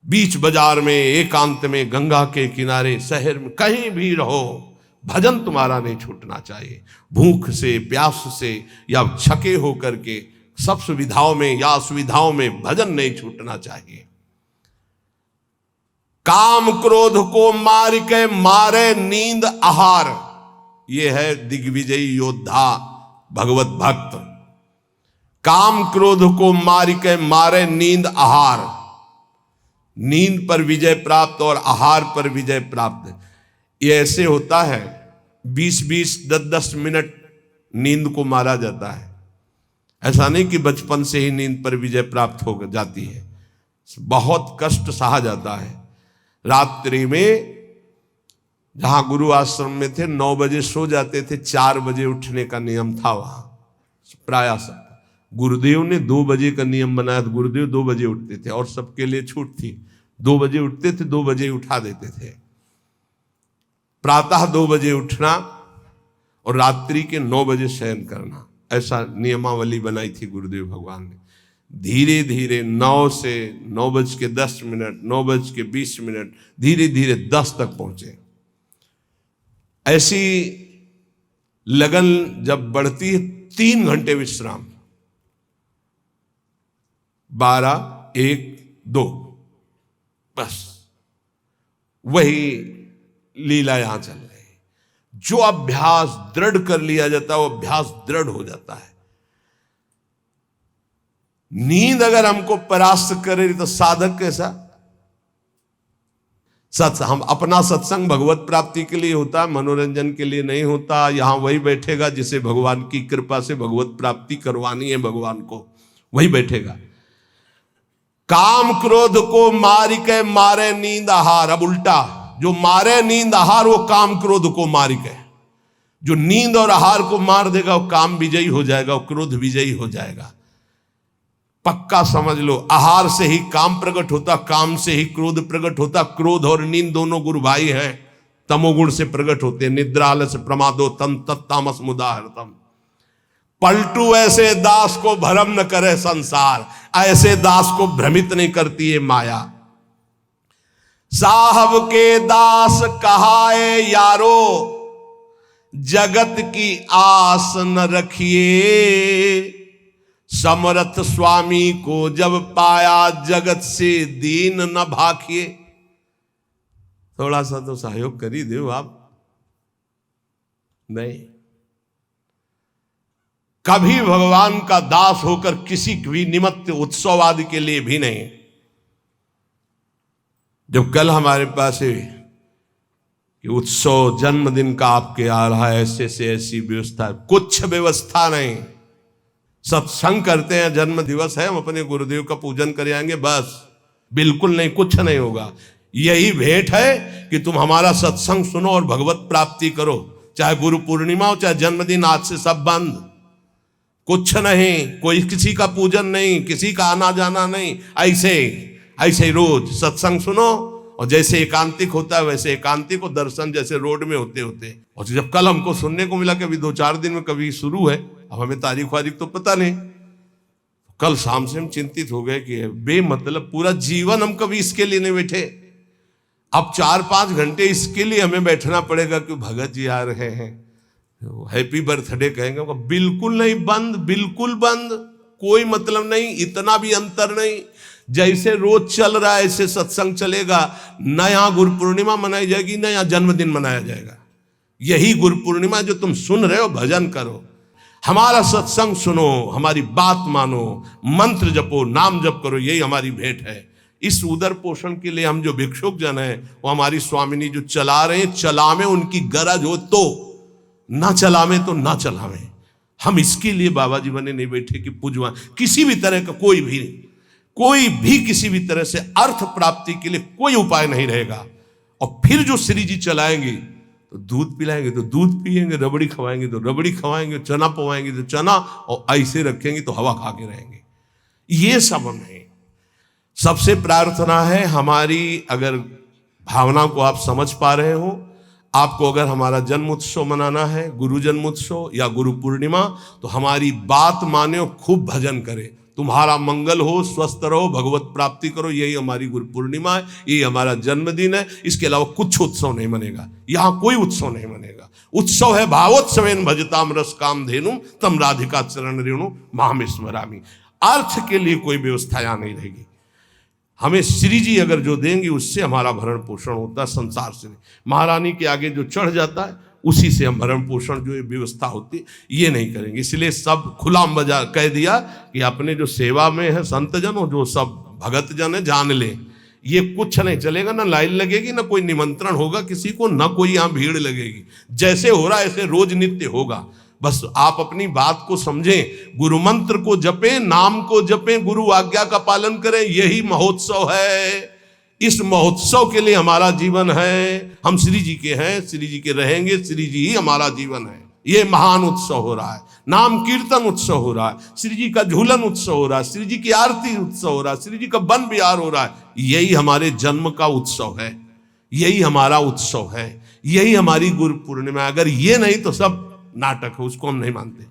बीच बाजार में, एकांत में, गंगा के किनारे, शहर में, कहीं भी रहो, भजन तुम्हारा नहीं छूटना चाहिए। भूख से, प्यास से या छके होकर के, सब सुविधाओं में या असुविधाओं में भजन नहीं छूटना चाहिए। काम क्रोध को मार के मारे नींद आहार। यह है दिग्विजयी योद्धा भगवत भक्त। काम क्रोध को मार के मारे नींद आहार। नींद पर विजय प्राप्त और आहार पर विजय प्राप्त। ये ऐसे होता है, 20-20, 10-10 मिनट नींद को मारा जाता है। ऐसा नहीं कि बचपन से ही नींद पर विजय प्राप्त हो जाती है। बहुत कष्ट सहा जाता है। रात्रि में जहां गुरु आश्रम में थे 9 बजे सो जाते थे, 4 बजे उठने का नियम था वहां प्राय सब। गुरुदेव ने 2 बजे का नियम बनाया था। गुरुदेव 2 बजे उठते थे और सबके लिए छूट थी। 2 बजे उठते थे, 2 बजे उठा देते थे। प्रातः 2 बजे उठना और रात्रि के 9 बजे शयन करना, ऐसा नियमावली बनाई थी गुरुदेव भगवान ने। धीरे धीरे 9 से 9:10, 9:20, धीरे धीरे 10 तक पहुंचे। ऐसी लगन जब बढ़ती है, 3 घंटे विश्राम, 12, 1, 2, बस वही लीला यहां चल रही है। जो अभ्यास दृढ़ कर लिया जाता है वो अभ्यास दृढ़ हो जाता है। नींद अगर हमको परास्त करे तो साधक कैसा? हम अपना सत्संग भगवत प्राप्ति के लिए होता है, मनोरंजन के लिए नहीं होता। यहां वही बैठेगा जिसे भगवान की कृपा से भगवत प्राप्ति करवानी है, भगवान को वही बैठेगा। काम क्रोध को मार के मारे नींद आहार। अब उल्टा, जो मारे नींद आहार वो काम क्रोध को मार के, जो नींद और आहार को मार देगा वो काम विजयी हो जाएगा, वो क्रोध विजयी हो जाएगा। पक्का समझ लो, आहार से ही काम प्रकट होता, काम से ही क्रोध प्रकट होता। क्रोध और नींद दोनों गुरु भाई हैं, तमोगुण से प्रकट होते। निद्रा आलस्य प्रमादो तम तत्तामस मुदाहरतम। पलटू ऐसे दास को भ्रम न करे संसार, ऐसे दास को भ्रमित नहीं करती है माया। साहब के दास कहाए यारो, जगत की आस न रखिए। समर्थ स्वामी को जब पाया, जगत से दीन न भाखिए। थोड़ा सा तो सहयोग कर ही दो आप। नहीं, कभी भगवान का दास होकर किसी भी निमित्त उत्सव आदि के लिए भी नहीं। जब कल हमारे पास कि उत्सव जन्मदिन का आपके आ रहा है, ऐसे से ऐसी व्यवस्था, कुछ व्यवस्था नहीं। सत्संग करते हैं, जन्म दिवस है, हम अपने गुरुदेव का पूजन कर आएंगे, बस। बिल्कुल नहीं, कुछ नहीं होगा। यही भेंट है कि तुम हमारा सत्संग सुनो और भगवत प्राप्ति करो। चाहे गुरु पूर्णिमा हो, चाहे जन्मदिन, आज से सब बंद। कुछ नहीं, कोई किसी का पूजन नहीं, किसी का आना जाना नहीं। ऐसे रोज सत्संग सुनो, और जैसे एकांतिक होता है वैसे एकांतिक, और दर्शन जैसे रोड में होते होते। और जब कल हमको सुनने को मिला कि अभी 2-4 दिन में कभी शुरू है, अब हमें तारीख वारीख तो पता नहीं। कल शाम से हम चिंतित हो गए कि बेमतलब पूरा जीवन हम कभी इसके लिए नहीं बैठे, अब 4-5 घंटे इसके लिए हमें बैठना पड़ेगा कि भगत जी आ रहे हैं, हैप्पी बर्थडे कहेंगे। बिल्कुल नहीं, बंद, बिल्कुल बंद, कोई मतलब नहीं, इतना भी अंतर नहीं। जैसे रोज चल रहा है ऐसे सत्संग चलेगा। न यहां गुरु पूर्णिमा मनाई जाएगी, न यहां जन्मदिन मनाया जाएगा। यही गुरु पूर्णिमा जो तुम सुन रहे हो, भजन करो, हमारा सत्संग सुनो, हमारी बात मानो, मंत्र जपो, नाम जप करो, यही हमारी भेंट है। इस उदर पोषण के लिए हम जो भिक्षुक जन है, वो हमारी स्वामिनी जो चला रहे हैं, चलावे उनकी गरज हो तो, ना चलावे तो ना चलावे। हम इसके लिए बाबा जी बने नहीं बैठे कि पूजवा। किसी भी तरह का कोई भी किसी भी तरह से अर्थ प्राप्ति के लिए कोई उपाय नहीं रहेगा। और फिर जो श्री जी चलाएंगे, तो दूध पिलाएंगे तो दूध पिएंगे, रबड़ी खवाएंगे तो रबड़ी खवाएंगे, चना पवाएंगे तो चना, और ऐसे रखेंगे तो हवा खा के रहेंगे। ये सब नहीं। सबसे प्रार्थना है हमारी, अगर भावना को आप समझ पा रहे हो, आपको अगर हमारा जन्म उत्सव मनाना है, गुरु जन्म उत्सव या गुरु पूर्णिमा, तो हमारी बात माने और खूब भजन करें। तुम्हारा मंगल हो, स्वस्थ रहो, भगवत प्राप्ति करो, यही हमारी गुरु पूर्णिमा है, यही हमारा जन्मदिन है। इसके अलावा कुछ उत्सव नहीं मनेगा, यहां कोई उत्सव नहीं मनेगा। उत्सव है भावोत्सवेन भजताम रस काम धेनु तम राधिका चरण रेणु माहम स्मरामि। अर्थ के लिए कोई व्यवस्था यहां नहीं रहेगी। हमें श्री जी अगर जो देंगे उससे हमारा भरण पोषण होता है, संसार से नहीं। महारानी के आगे जो चढ़ जाता है उसी से हम भरण पोषण जो व्यवस्था होती ये नहीं करेंगे। इसलिए सब खुला बजा कह दिया कि अपने जो सेवा में है संत जन हो, जो सब भगत जन है, जान ले ये कुछ नहीं चलेगा। ना लाइन लगेगी, ना कोई निमंत्रण होगा किसी को, ना कोई यहाँ भीड़ लगेगी। जैसे हो रहा है ऐसे रोज नित्य होगा। बस आप अपनी बात को समझें, गुरु मंत्र को जपें, नाम को जपें, गुरु आज्ञा का पालन करें, यही महोत्सव है। इस महोत्सव के लिए हमारा जीवन है। हम श्री जी के हैं, श्री जी के रहेंगे, श्री जी ही हमारा जीवन है। ये महान उत्सव हो रहा है, नाम कीर्तन उत्सव हो रहा है, श्री जी का झूलन उत्सव हो रहा है, श्री जी की आरती उत्सव हो रहा है, श्री जी का वन विहार हो रहा है। यही हमारे जन्म का उत्सव है, यही हमारा उत्सव है, यही हमारी गुरु पूर्णिमा। अगर ये नहीं तो सब नाटक है, उसको हम नहीं मानते।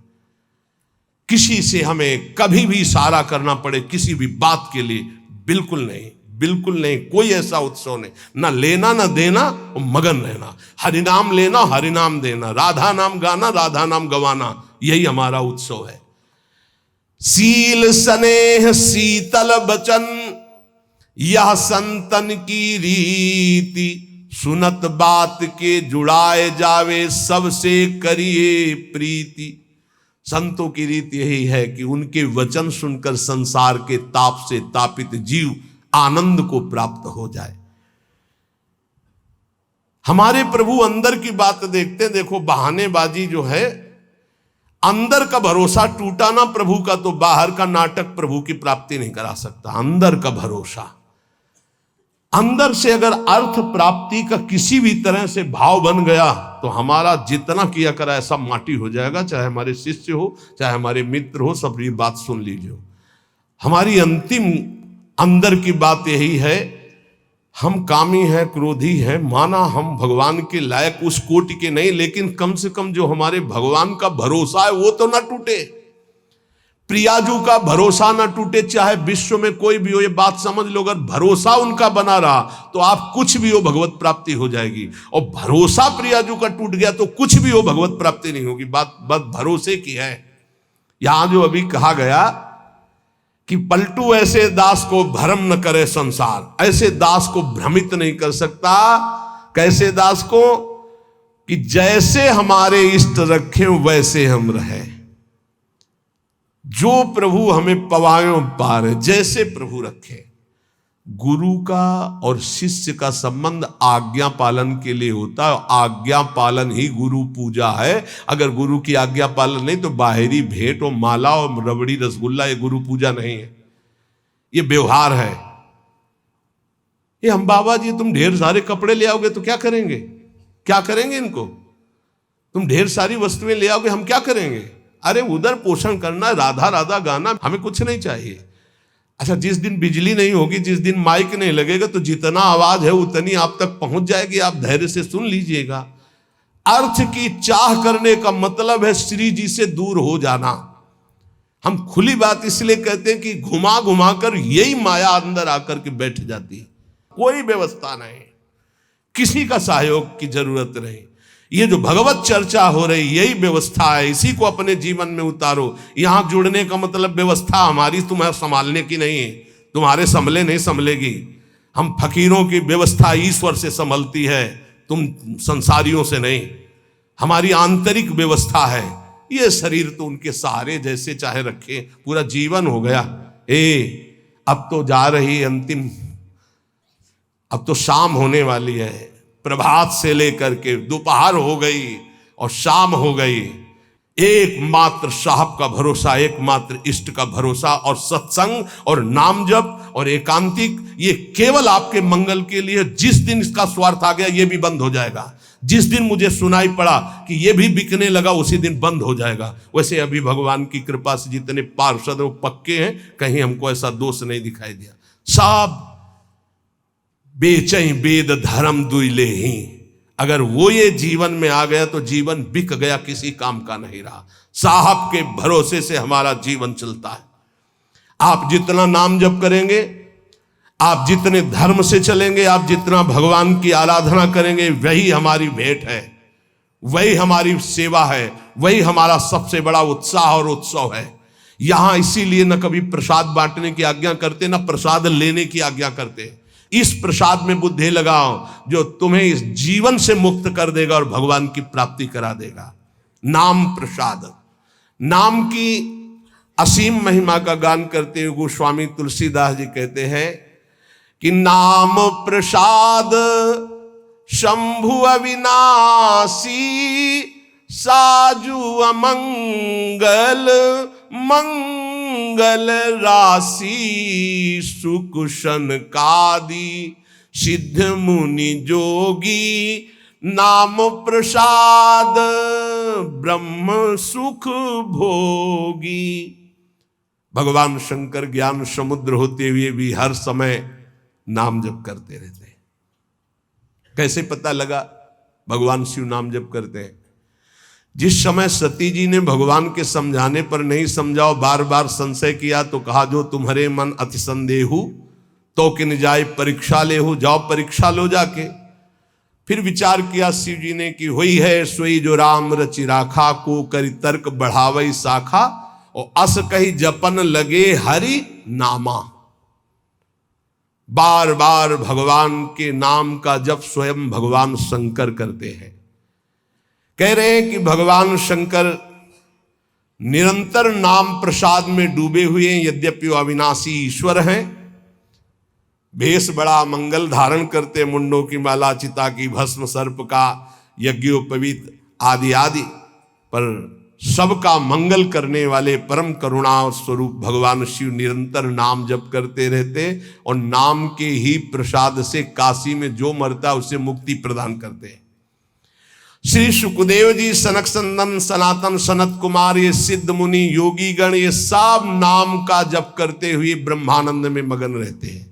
किसी से हमें कभी भी इशारा करना पड़े किसी भी बात के लिए, बिल्कुल नहीं, बिल्कुल नहीं। कोई ऐसा उत्सव नहीं, ना लेना ना देना, मगन रहना, हरिनाम लेना, हरिनाम देना, राधा नाम गाना, राधा नाम गवाना, यही हमारा उत्सव है। सील स्नेह शीतल बचन यह संतन की रीति, सुनत बात के जुड़ाए जावे सबसे करिए प्रीति। संतों की रीति यही है कि उनके वचन सुनकर संसार के ताप से तापित जीव आनंद को प्राप्त हो जाए। हमारे प्रभु अंदर की बात देखते हैं। देखो बहानेबाजी जो है, अंदर का भरोसा टूटा ना प्रभु का, तो बाहर का नाटक प्रभु की प्राप्ति नहीं करा सकता। अंदर का भरोसा, अंदर से अगर अर्थ प्राप्ति का किसी भी तरह से भाव बन गया तो हमारा जितना किया करा ऐसा माटी हो जाएगा। चाहे हमारे शिष्य हो, चाहे हमारे मित्र हो, सब ये बात सुन लीजिए। हमारी अंतिम अंदर की बात यही है, हम कामी हैं, क्रोधी हैं, माना हम भगवान के लायक उस कोटि के नहीं, लेकिन कम से कम जो हमारे भगवान का भरोसा है वो तो ना टूटे। प्रियाजू का भरोसा ना टूटे, चाहे विश्व में कोई भी हो। ये बात समझ लो, अगर भरोसा उनका बना रहा तो आप कुछ भी हो भगवत प्राप्ति हो जाएगी, और भरोसा प्रियाजू का टूट गया तो कुछ भी हो भगवत प्राप्ति नहीं होगी। बात भरोसे की है। यहां जो अभी कहा गया कि पलटू ऐसे दास को भ्रम न करे संसार, ऐसे दास को भ्रमित नहीं कर सकता। कैसे दास को? कि जैसे हमारे इष्ट रखें वैसे हम रहे, जो प्रभु हमें पवायों पार, जैसे प्रभु रखे। गुरु का और शिष्य का संबंध आज्ञा पालन के लिए होता है। आज्ञा पालन ही गुरु पूजा है। अगर गुरु की आज्ञा पालन नहीं तो बाहरी भेंट और माला और रबड़ी रसगुल्ला ये गुरु पूजा नहीं है, ये व्यवहार है। ये हम बाबा जी तुम ढेर सारे कपड़े ले आओगे तो क्या करेंगे? क्या करेंगे इनको? तुम ढेर सारी वस्तुएं ले आओगे, हम क्या करेंगे? अरे उधर पोषण करना, राधा राधा गाना, हमें कुछ नहीं चाहिए। अच्छा, जिस दिन बिजली नहीं होगी, जिस दिन माइक नहीं लगेगा, तो जितना आवाज है उतनी आप तक पहुंच जाएगी। आप धैर्य से सुन लीजिएगा। अर्थ की चाह करने का मतलब है श्री जी से दूर हो जाना। हम खुली बात इसलिए कहते हैं कि घुमा घुमा कर यही माया अंदर आकर के बैठ जाती है। कोई व्यवस्था नहीं, किसी का सहयोग की जरूरत नहीं। ये जो भगवत चर्चा हो रही यही व्यवस्था है, इसी को अपने जीवन में उतारो। यहां जुड़ने का मतलब व्यवस्था हमारी तुम्हें संभालने की नहीं है, तुम्हारे संभले नहीं संभलेगी। हम फकीरों की व्यवस्था ईश्वर से संभलती है, तुम संसारियों से नहीं। हमारी आंतरिक व्यवस्था है। ये शरीर तो उनके सहारे जैसे चाहे रखे, पूरा जीवन हो गया। अब तो जा रही अंतिम, अब तो शाम होने वाली है। प्रभात से लेकर के दोपहर हो गई और शाम हो गई। एकमात्र साहब का भरोसा, एकमात्र इष्ट का भरोसा, और सत्संग और नाम जप और एकांतिक, ये केवल आपके मंगल के लिए। जिस दिन इसका स्वार्थ आ गया ये भी बंद हो जाएगा। जिस दिन मुझे सुनाई पड़ा कि ये भी बिकने लगा उसी दिन बंद हो जाएगा। वैसे अभी भगवान की कृपा से जितने पार्षद वो पक्के हैं, कहीं हमको ऐसा दोष नहीं दिखाई दिया। सब बेचैं वेद धर्म दुइले ही, अगर वो ये जीवन में आ गया तो जीवन बिक गया, किसी काम का नहीं रहा। साहब के भरोसे से हमारा जीवन चलता है। आप जितना नाम जप करेंगे, आप जितने धर्म से चलेंगे, आप जितना भगवान की आराधना करेंगे, वही हमारी भेंट है, वही हमारी सेवा है, वही हमारा सबसे बड़ा उत्साह और उत्सव है। यहां इसीलिए न कभी प्रसाद बांटने की आज्ञा करते, न प्रसाद लेने की आज्ञा करते। इस प्रसाद में बुद्धि लगाओ जो तुम्हें इस जीवन से मुक्त कर देगा और भगवान की प्राप्ति करा देगा। नाम प्रसाद, नाम की असीम महिमा का गान करते हुए गोस्वामी तुलसीदास जी कहते हैं कि नाम प्रसाद शंभु अविनाशी, साजु अमंगल मंगल राशि, सुख सनकादि सिद्ध मुनि जोगी, नाम प्रसाद ब्रह्म सुख भोगी। भगवान शंकर ज्ञान समुद्र होते हुए भी हर समय नाम जप करते रहते हैं। कैसे पता लगा भगवान शिव नाम जप करते हैं? जिस समय सती जी ने भगवान के समझाने पर नहीं समझाओ, बार बार संशय किया, तो कहा जो तुम्हारे मन अति संदेहु तो किन जाए परीक्षा ले हो, जाओ परीक्षा लो जाके। फिर विचार किया शिव जी ने कि हुई है सोई जो राम रचि राखा, को करी तर्क बढ़ावई शाखा, और अस कही जपन लगे हरि नामा। बार बार भगवान के नाम का जप स्वयं भगवान शंकर करते हैं। कह रहे हैं कि भगवान शंकर निरंतर नाम प्रसाद में डूबे हुए हैं। यद्यपि वो अविनाशी ईश्वर हैं, भेष बड़ा मंगल धारण करते, मुंडों की माला, चिता की भस्म, सर्प का यज्ञोपवीत आदि आदि, पर सबका मंगल करने वाले परम करुणा स्वरूप भगवान शिव निरंतर नाम जप करते रहते और नाम के ही प्रसाद से काशी में जो मरता उसे मुक्ति प्रदान करते। श्री सुखदेव जी, सनक संदन, सनातन, सनत कुमार, ये सिद्ध मुनि, योगी गण, ये सब नाम का जप करते हुए ब्रह्मानंद में मगन रहते हैं।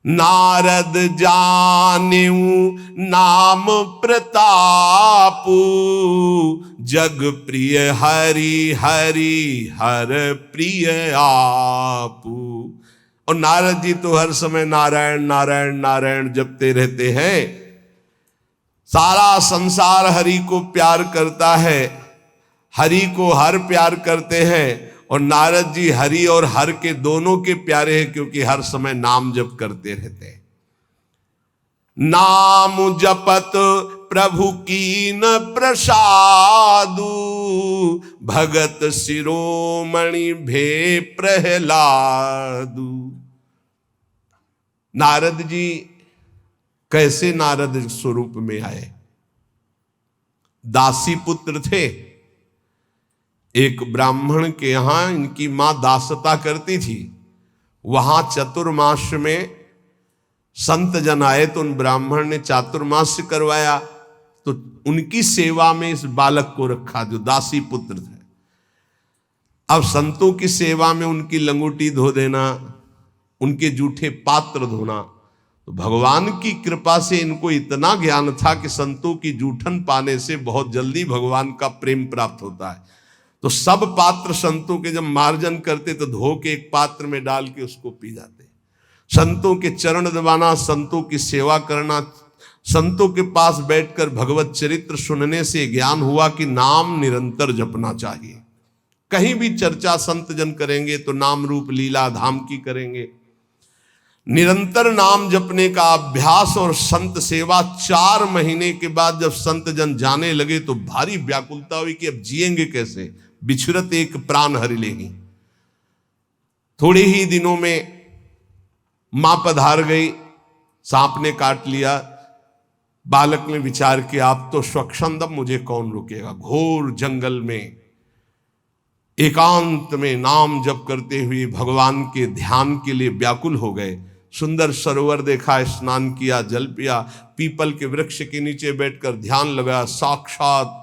नारद जानेऊ नाम प्रतापू, जग प्रिय हरि हरि हर प्रिय आपू। और नारद जी तो हर समय नारायण नारायण नारायण जपते रहते हैं। सारा संसार हरि को प्यार करता है, हरि को हर प्यार करते हैं, और नारद जी हरि और हर के दोनों के प्यारे हैं, क्योंकि हर समय नाम जप करते रहते हैं। नाम जपत प्रभु कीन प्रसादु, भगत शिरोमणि भे प्रहलादु। नारद जी कैसे नारद स्वरूप में आए? दासी पुत्र थे। एक ब्राह्मण के यहां इनकी मां दासता करती थी। वहां चतुर्मास में संत जन आए तो उन ब्राह्मण ने चातुर्मास करवाया, तो उनकी सेवा में इस बालक को रखा जो दासी पुत्र थे। अब संतों की सेवा में उनकी लंगोटी धो देना, उनके जूठे पात्र धोना, तो भगवान की कृपा से इनको इतना ज्ञान था कि संतों की जूठन पाने से बहुत जल्दी भगवान का प्रेम प्राप्त होता है। तो सब पात्र संतों के जब मार्जन करते तो धो के एक पात्र में डाल के उसको पी जाते। संतों के चरण दबाना, संतों की सेवा करना, संतों के पास बैठकर भगवत चरित्र सुनने से ज्ञान हुआ कि नाम निरंतर जपना चाहिए। कहीं भी चर्चा संत जन करेंगे तो नाम रूप लीला धाम की करेंगे। निरंतर नाम जपने का अभ्यास और संत सेवा 4 महीने के बाद जब संत जन जाने लगे तो भारी व्याकुलता हुई कि अब जिएंगे कैसे, बिछुरत एक प्राण हरि लेगी। थोड़े ही दिनों में मां पधार गई, सांप ने काट लिया। बालक ने विचार किया अब तो स्वच्छंद, मुझे कौन रोकेगा। घोर जंगल में एकांत में नाम जप करते हुए भगवान के ध्यान के लिए व्याकुल हो गए। सुंदर सरोवर देखा, स्नान किया, जल पिया, पीपल के वृक्ष के नीचे बैठकर ध्यान लगाया। साक्षात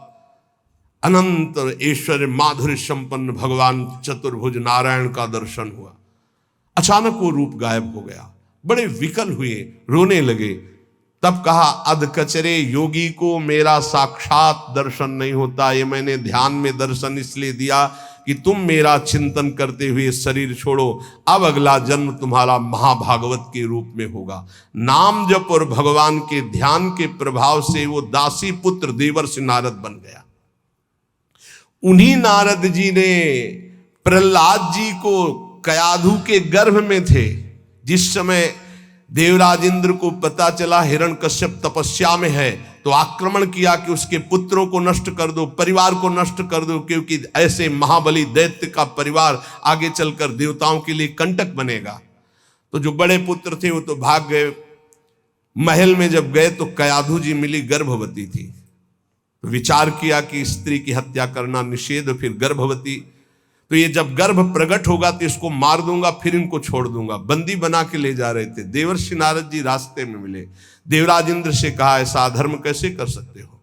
अनंत ऐश्वर्य माधुर्य संपन्न भगवान चतुर्भुज नारायण का दर्शन हुआ। अचानक वो रूप गायब हो गया। बड़े विकल हुए, रोने लगे। तब कहा अध कचरे योगी को मेरा साक्षात दर्शन नहीं होता। ये मैंने ध्यान में दर्शन इसलिए दिया कि तुम मेरा चिंतन करते हुए शरीर छोड़ो। अब अगला जन्म तुम्हारा महाभागवत के रूप में होगा। नाम जप और भगवान के ध्यान के प्रभाव से वो दासी पुत्र देवर्षि नारद बन गया। उन्हीं नारद जी ने प्रहलाद जी को कयाधु के गर्भ में थे, जिस समय देवराज इंद्र को पता चला हिरण्यकश्यप तपस्या में है, तो आक्रमण किया कि उसके पुत्रों को नष्ट कर दो, परिवार को नष्ट कर दो, क्योंकि ऐसे महाबली दैत्य का परिवार आगे चलकर देवताओं के लिए कंटक बनेगा। तो जो बड़े पुत्र थे वो तो भाग गए। महल में जब गए तो कयाधु जी मिली, गर्भवती थी। तो विचार किया कि स्त्री की हत्या करना निषेध, फिर गर्भवती, तो ये जब गर्भ प्रकट होगा तो इसको मार दूंगा, फिर इनको छोड़ दूंगा। बंदी बना के ले जा रहे थे। देवर्षि नारद जी रास्ते में मिले। देवराज इंद्र से कहा ऐसा अधर्म कैसे कर सकते हो?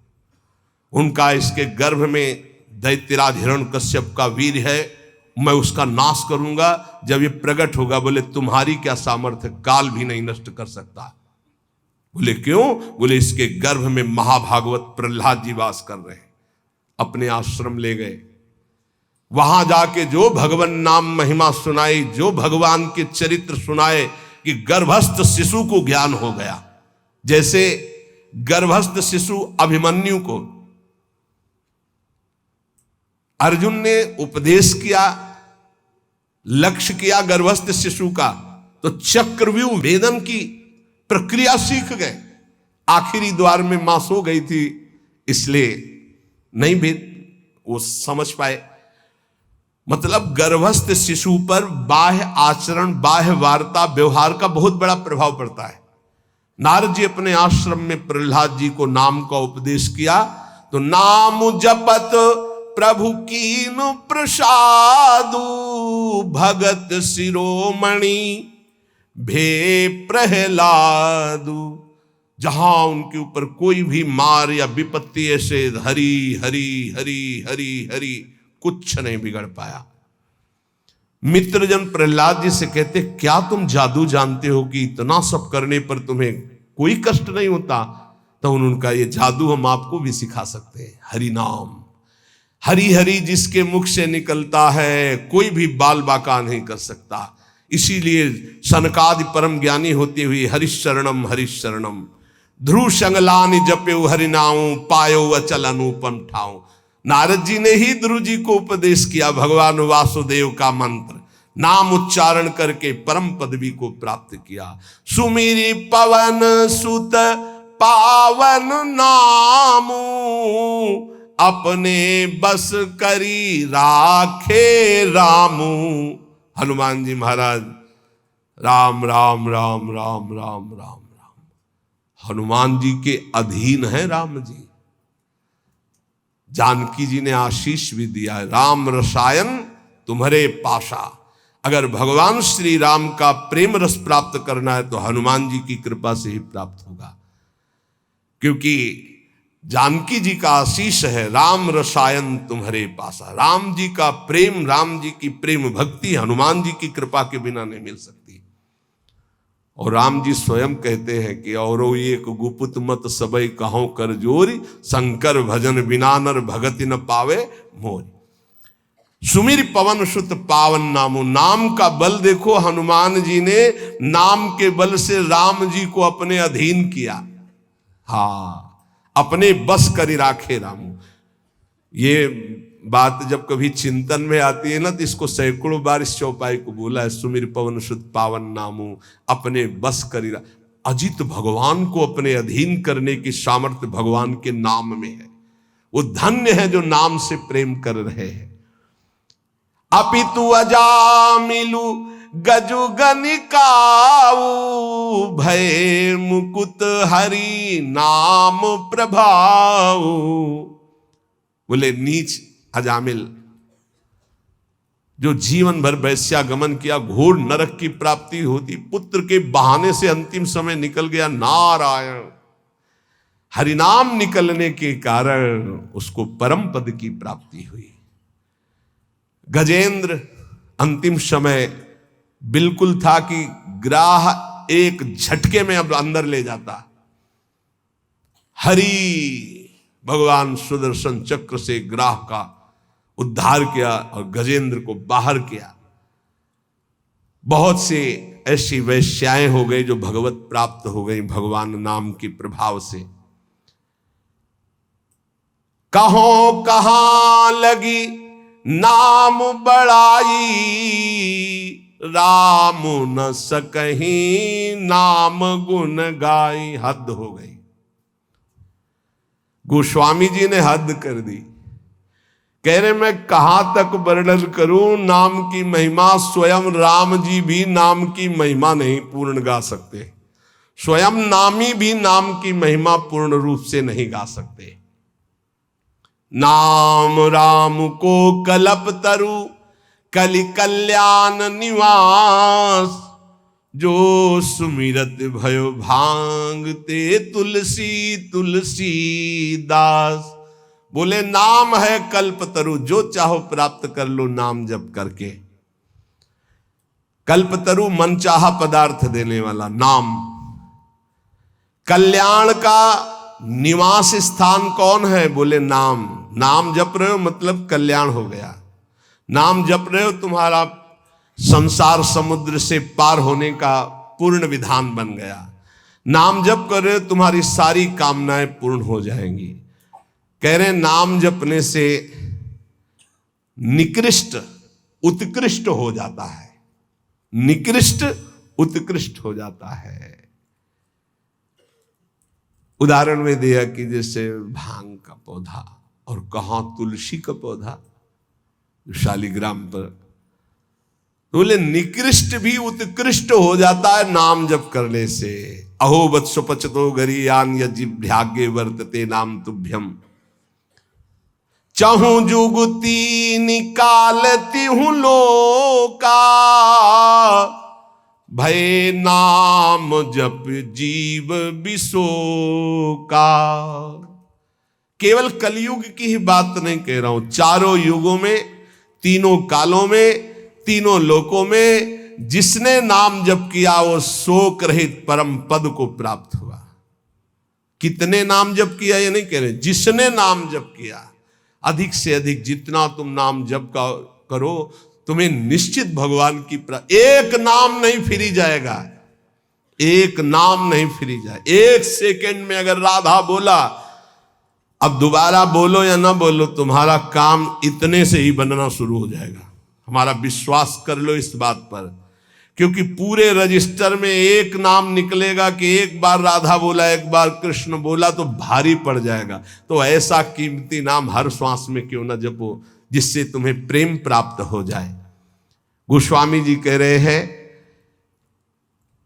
उनका इसके गर्भ में दैत्यराज हिरण्यकश्यप का वीर है, मैं उसका नाश करूंगा जब ये प्रकट होगा। बोले तुम्हारी क्या सामर्थ्य, काल भी नहीं नष्ट कर सकता। बोले क्यों? बोले इसके गर्भ में महाभागवत प्रहलाद जी वास कर रहे हैं। अपने आश्रम ले गए। वहां जाके जो भगवान नाम महिमा सुनाई, जो भगवान के चरित्र सुनाए कि गर्भस्थ शिशु को ज्ञान हो गया। जैसे गर्भस्थ शिशु अभिमन्यु को अर्जुन ने उपदेश किया, लक्ष्य किया गर्भस्थ शिशु का, तो चक्रव्यूह भेदन की प्रक्रिया सीख गए। आखिरी द्वार में मां सो गई थी, इसलिए नहीं भेद वो समझ पाए। मतलब गर्भस्थ शिशु पर बाह्य आचरण, बाह्य वार्ता, व्यवहार का बहुत बड़ा प्रभाव पड़ता है। नारद जी अपने आश्रम में प्रहलाद जी को नाम का उपदेश किया तो नाम जपत प्रभु कीनु प्रसादु, भगत शिरोमणि भे प्रहलादु। जहां उनके ऊपर कोई भी मार या विपत्ति ऐसे हरि हरि हरि हरि हरि कुछ नहीं बिगड़ पाया। मित्रजन प्रहलाद जी से कहते, क्या तुम जादू जानते हो कि इतना सब करने पर तुम्हें कोई कष्ट नहीं होता? तो उनका ये जादू हम आपको भी सिखा सकते हैं। हरि नाम, हरि हरि जिसके मुख से निकलता है कोई भी बाल बाका नहीं कर सकता। इसीलिए सनकादि परम ज्ञानी होते हुए हरिशरणम हरिशरणम ध्रुव संगलानि जप्यो हरिनाऊ पायो अचल अनुपम ठाऊ। नारद जी ने ही ध्रुव जी को उपदेश किया भगवान वासुदेव का मंत्र, नाम उच्चारण करके परम पदवी को प्राप्त किया। सुमिरी पवन सुत पावन नामू, अपने बस करी राखे रामू। हनुमान जी महाराज राम राम राम राम राम राम राम, हनुमान जी के अधीन है राम जी। जानकी जी ने आशीष भी दिया, राम रसायन तुम्हारे पाशा। अगर भगवान श्री राम का प्रेम रस प्राप्त करना है तो हनुमान जी की कृपा से ही प्राप्त होगा, क्योंकि जानकी जी का आशीष है राम रसायन तुम्हारे पासा। राम जी का प्रेम, राम जी की प्रेम भक्ति हनुमान जी की कृपा के बिना नहीं मिल सकती। और राम जी स्वयं कहते हैं कि औरो एक गुपुत मत सबई कहो कर जोरी, शंकर भजन बिना नर भगति न पावे मोरी। सुमिर पवन सुत पावन नामो, नाम का बल देखो, हनुमान जी ने नाम के बल से राम जी को अपने अधीन किया। हाँ, अपने बस करी राखे रामू। ये बात जब कभी चिंतन में आती है ना तो इसको सैकड़ों बार इस चौपाई को बोला है, सुमिर पवन सुत पावन नामू अपने बस करी। अजित भगवान को अपने अधीन करने की सामर्थ्य भगवान के नाम में है। वो धन्य है जो नाम से प्रेम कर रहे हैं। अपितु अजामिलु गजु गनिकाऊ, भय मुकुत हरि नाम प्रभाऊ। बोले नीच अजामिल जो जीवन भर वैश्यागमन किया, घोर नरक की प्राप्ति होती, पुत्र के बहाने से अंतिम समय निकल गया। नारायण हरिनाम निकलने के कारण उसको परम पद की प्राप्ति हुई। गजेंद्र अंतिम समय बिल्कुल था कि ग्राह एक झटके में अब अंदर ले जाता। हरि भगवान सुदर्शन चक्र से ग्राह का उद्धार किया और गजेंद्र को बाहर किया। बहुत से ऐसी वैश्याएं हो गई जो भगवत प्राप्त हो गई भगवान नाम के प्रभाव से। कहो कहां लगी नाम बड़ाई, राम न सकहीं नाम गुण गाई। हद हो गई, गोस्वामी जी ने हद कर दी। कह रहे मैं कहां तक वर्णन करूं नाम की महिमा, स्वयं राम जी भी नाम की महिमा नहीं पूर्ण गा सकते, स्वयं नामी भी नाम की महिमा पूर्ण रूप से नहीं गा सकते। नाम राम को कलप तरु कलि कल्याण निवास, जो सुमिरत भयो भांगते तुलसी तुलसी दास। बोले नाम है कल्पतरु, जो चाहो प्राप्त कर लो नाम जप करके। कल्पतरु मनचाहा पदार्थ देने वाला नाम। कल्याण का निवास स्थान कौन है? बोले नाम। नाम जप रहे हो मतलब कल्याण हो गया। नाम जप रहे हो तुम्हारा संसार समुद्र से पार होने का पूर्ण विधान बन गया। नाम जप कर रहे हो तुम्हारी सारी कामनाएं पूर्ण हो जाएंगी। कह रहे नाम जपने से निकृष्ट उत्कृष्ट हो जाता है, निकृष्ट उत्कृष्ट हो जाता है। उदाहरण में दिया कि जैसे भांग का पौधा और कहां तुलसी का पौधा। शालिग्राम पर। बोले निकृष्ट भी उत्कृष्ट हो जाता है नाम जप करने से। अहो वत्सो पचतो गरीयान यजिभ्यागे वर्तते नाम तुभ्यम। चाहूं जुगती निकालती हूं लोका, भय नाम जप जीव विशोका। केवल कलयुग की ही बात नहीं कह रहा हूं, चारों युगों में, तीनों कालों में, तीनों लोकों में जिसने नाम जप किया वो शोक रहित परम पद को प्राप्त हुआ। कितने नाम जप किया ये नहीं कह रहे, जिसने नाम जप किया, अधिक से अधिक जितना तुम नाम जप का करो तुम्हें निश्चित भगवान की एक नाम नहीं फिरी जाएगा, एक नाम नहीं फिरी जाए। एक सेकंड में अगर राधा बोला, अब दोबारा बोलो या ना बोलो, तुम्हारा काम इतने से ही बनना शुरू हो जाएगा। हमारा विश्वास कर लो इस बात पर, क्योंकि पूरे रजिस्टर में एक नाम निकलेगा कि एक बार राधा बोला, एक बार कृष्ण बोला तो भारी पड़ जाएगा। तो ऐसा कीमती नाम हर श्वास में क्यों न जपो जिससे तुम्हें प्रेम प्राप्त हो जाए। गोस्वामी जी कह रहे हैं,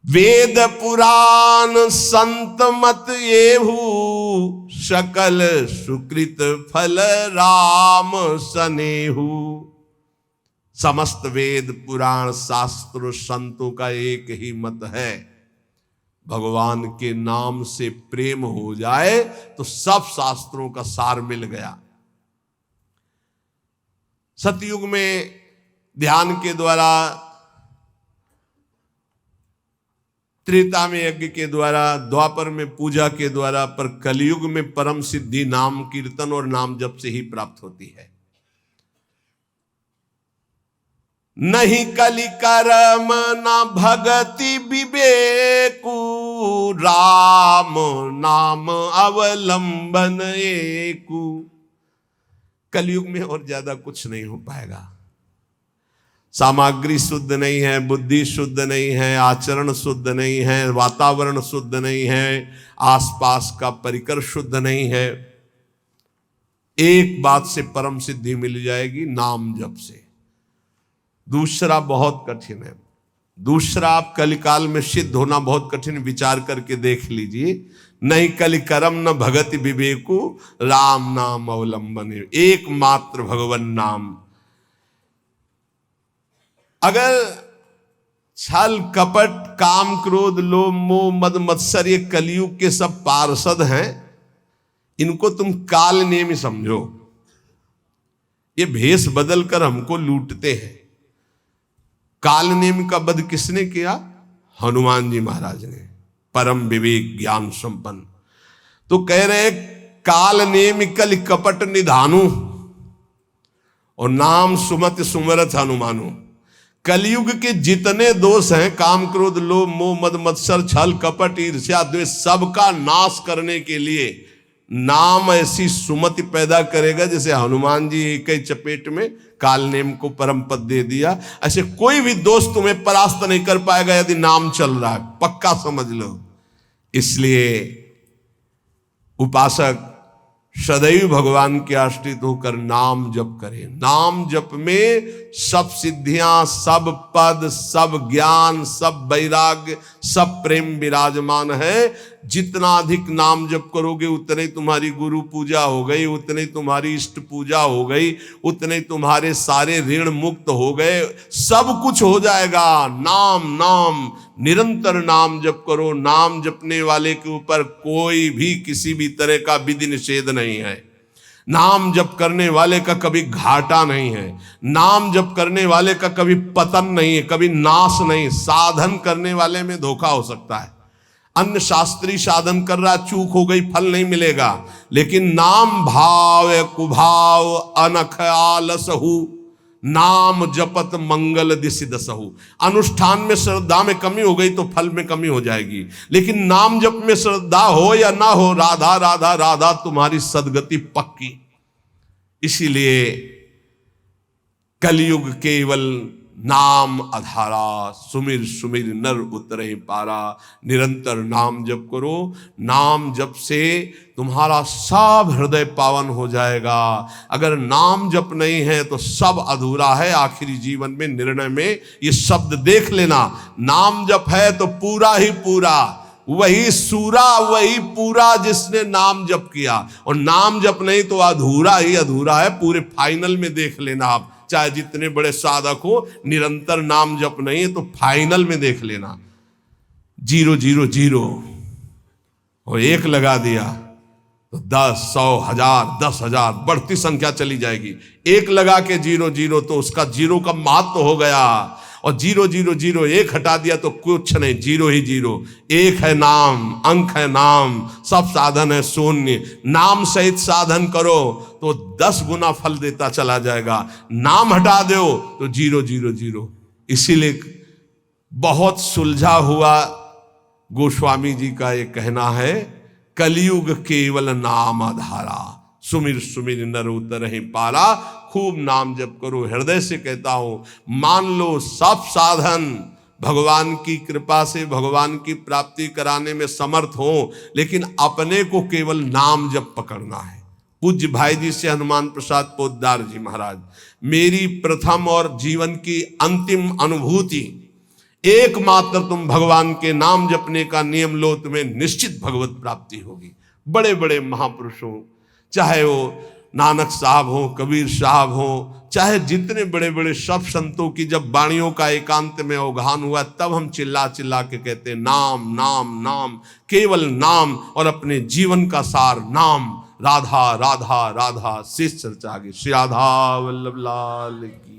वेद पुराण संत मत येहू, सकल सुकृत फल राम सनेहू। समस्त वेद पुराण शास्त्र संतों का एक ही मत है, भगवान के नाम से प्रेम हो जाए तो सब शास्त्रों का सार मिल गया। सतयुग में ध्यान के द्वारा, त्रेता में यज्ञ के द्वारा, द्वापर में पूजा के द्वारा, पर कलयुग में परम सिद्धि नाम कीर्तन और नाम जप से ही प्राप्त होती है। नहीं कलि कर्म न भगति विवेकु, राम नाम अवलंबन एकु। कलयुग में और ज्यादा कुछ नहीं हो पाएगा। सामग्री शुद्ध नहीं है, बुद्धि शुद्ध नहीं है, आचरण शुद्ध नहीं है, वातावरण शुद्ध नहीं है, आसपास का परिकर शुद्ध नहीं है। एक बात से परम सिद्धि मिल जाएगी, नाम जप से। दूसरा बहुत कठिन है, दूसरा आप कलिकाल में सिद्ध होना बहुत कठिन, विचार करके देख लीजिए। नहीं कलि कर्म न भगति विवेकु, राम नाम अवलंबन। एकमात्र भगवन नाम। अगर छल कपट काम क्रोध लोभ मोह मद मत्सर ये कलयुग के सब पार्षद हैं, इनको तुम काल नेमी समझो। ये भेष बदल कर हमको लूटते हैं। काल नेम का वध किसने किया? हनुमान जी महाराज ने, परम विवेक ज्ञान संपन्न। तो कह रहे काल नेम कल कपट निधानु, और नाम सुमत सुमरत हनुमानु। कलयुग के जितने दोष हैं, काम क्रोध लोभ मोह मद मत्सर छल कपट ईर्ष्या द्वेष, सबका नाश करने के लिए नाम ऐसी सुमति पैदा करेगा जैसे हनुमान जी एक ही चपेट में काल नेम को परम पद दे दिया। ऐसे कोई भी दोस्त तुम्हें परास्त नहीं कर पाएगा यदि नाम चल रहा है, पक्का समझ लो। इसलिए उपासक सदैव भगवान के आश्रित होकर नाम जप करें। नाम जप में सब सिद्धियां, सब पद, सब ज्ञान, सब वैराग्य, सब प्रेम विराजमान है। जितना अधिक नाम जप करोगे उतने तुम्हारी गुरु पूजा हो गई, उतने तुम्हारी इष्ट पूजा हो गई, उतने तुम्हारे सारे ऋण मुक्त हो गए, सब कुछ हो जाएगा। नाम नाम निरंतर नाम जप करो। नाम जपने वाले के ऊपर कोई भी किसी भी तरह का विधि निषेध नहीं है। नाम जप करने वाले का कभी घाटा नहीं है। नाम जप करने वाले का कभी पतन नहीं है, कभी नाश नहीं। साधन करने वाले में धोखा हो सकता है। अन्य शास्त्री साधन कर रहा, चूक हो गई, फल नहीं मिलेगा। लेकिन नाम भाव कुभाव अनख आलसहु, नाम जपत मंगल दिशि दसहु। अनुष्ठान में श्रद्धा में कमी हो गई तो फल में कमी हो जाएगी, लेकिन नाम जप में श्रद्धा हो या ना हो, राधा राधा राधा तुम्हारी सदगति पक्की। इसीलिए कलयुग केवल नाम आधारा, सुमिर सुमिर नर उतरहि पारा। निरंतर नाम जप करो, नाम जप से तुम्हारा सब हृदय पावन हो जाएगा। अगर नाम जप नहीं है तो सब अधूरा है। आखिरी जीवन में निर्णय में ये शब्द देख लेना, नाम जप है तो पूरा ही पूरा, वही सूरा वही पूरा जिसने नाम जप किया, और नाम जप नहीं तो अधूरा ही अधूरा है। पूरे फाइनल में देख लेना आप, चाहे जितने बड़े साधक हो, निरंतर नाम जप नहीं है तो फाइनल में देख लेना 0 0 0 और 1 लगा दिया तो 10 100 1000 10,000 बढ़ती संख्या चली जाएगी। 1 लगा के 0 0 तो उसका 0 का महत्व हो गया, और 0 0 0 1 हटा दिया तो कुछ नहीं, 0 ही 0। 1 है नाम, अंक है नाम, सब साधन है शून्य। नाम सहित साधन करो तो 10 गुना फल देता चला जाएगा। नाम हटा दो तो 0 0 0। इसीलिए बहुत सुलझा हुआ गोस्वामी जी का ये कहना है, कलयुग केवल नाम आधारा, सुमिर सुमिर नर उतरहि पारा। खूब नाम जप करो। हृदय से कहता हूं, मान लो सब साधन भगवान की कृपा से भगवान की प्राप्ति कराने में समर्थ हो, लेकिन अपने को केवल नाम जप पकड़ना है। पूज्य भाई जी से हनुमान प्रसाद पोद्दार जी महाराज, मेरी प्रथम और जीवन की अंतिम अनुभूति, एकमात्र तुम भगवान के नाम जपने का नियम लो, तुम्हें निश्चित भगवत प्राप्ति होगी। बड़े बड़े महापुरुषों, चाहे वो नानक साहब हो, कबीर साहब हो, चाहे जितने बड़े बड़े सब संतों की जब वाणियों का एकांत में अवगाहन हुआ, तब हम चिल्ला चिल्ला के कहते नाम नाम नाम, केवल नाम, और अपने जीवन का सार नाम। राधा राधा राधा, शेष चर्चा आगे। श्री राधा वल्लभ लाल की।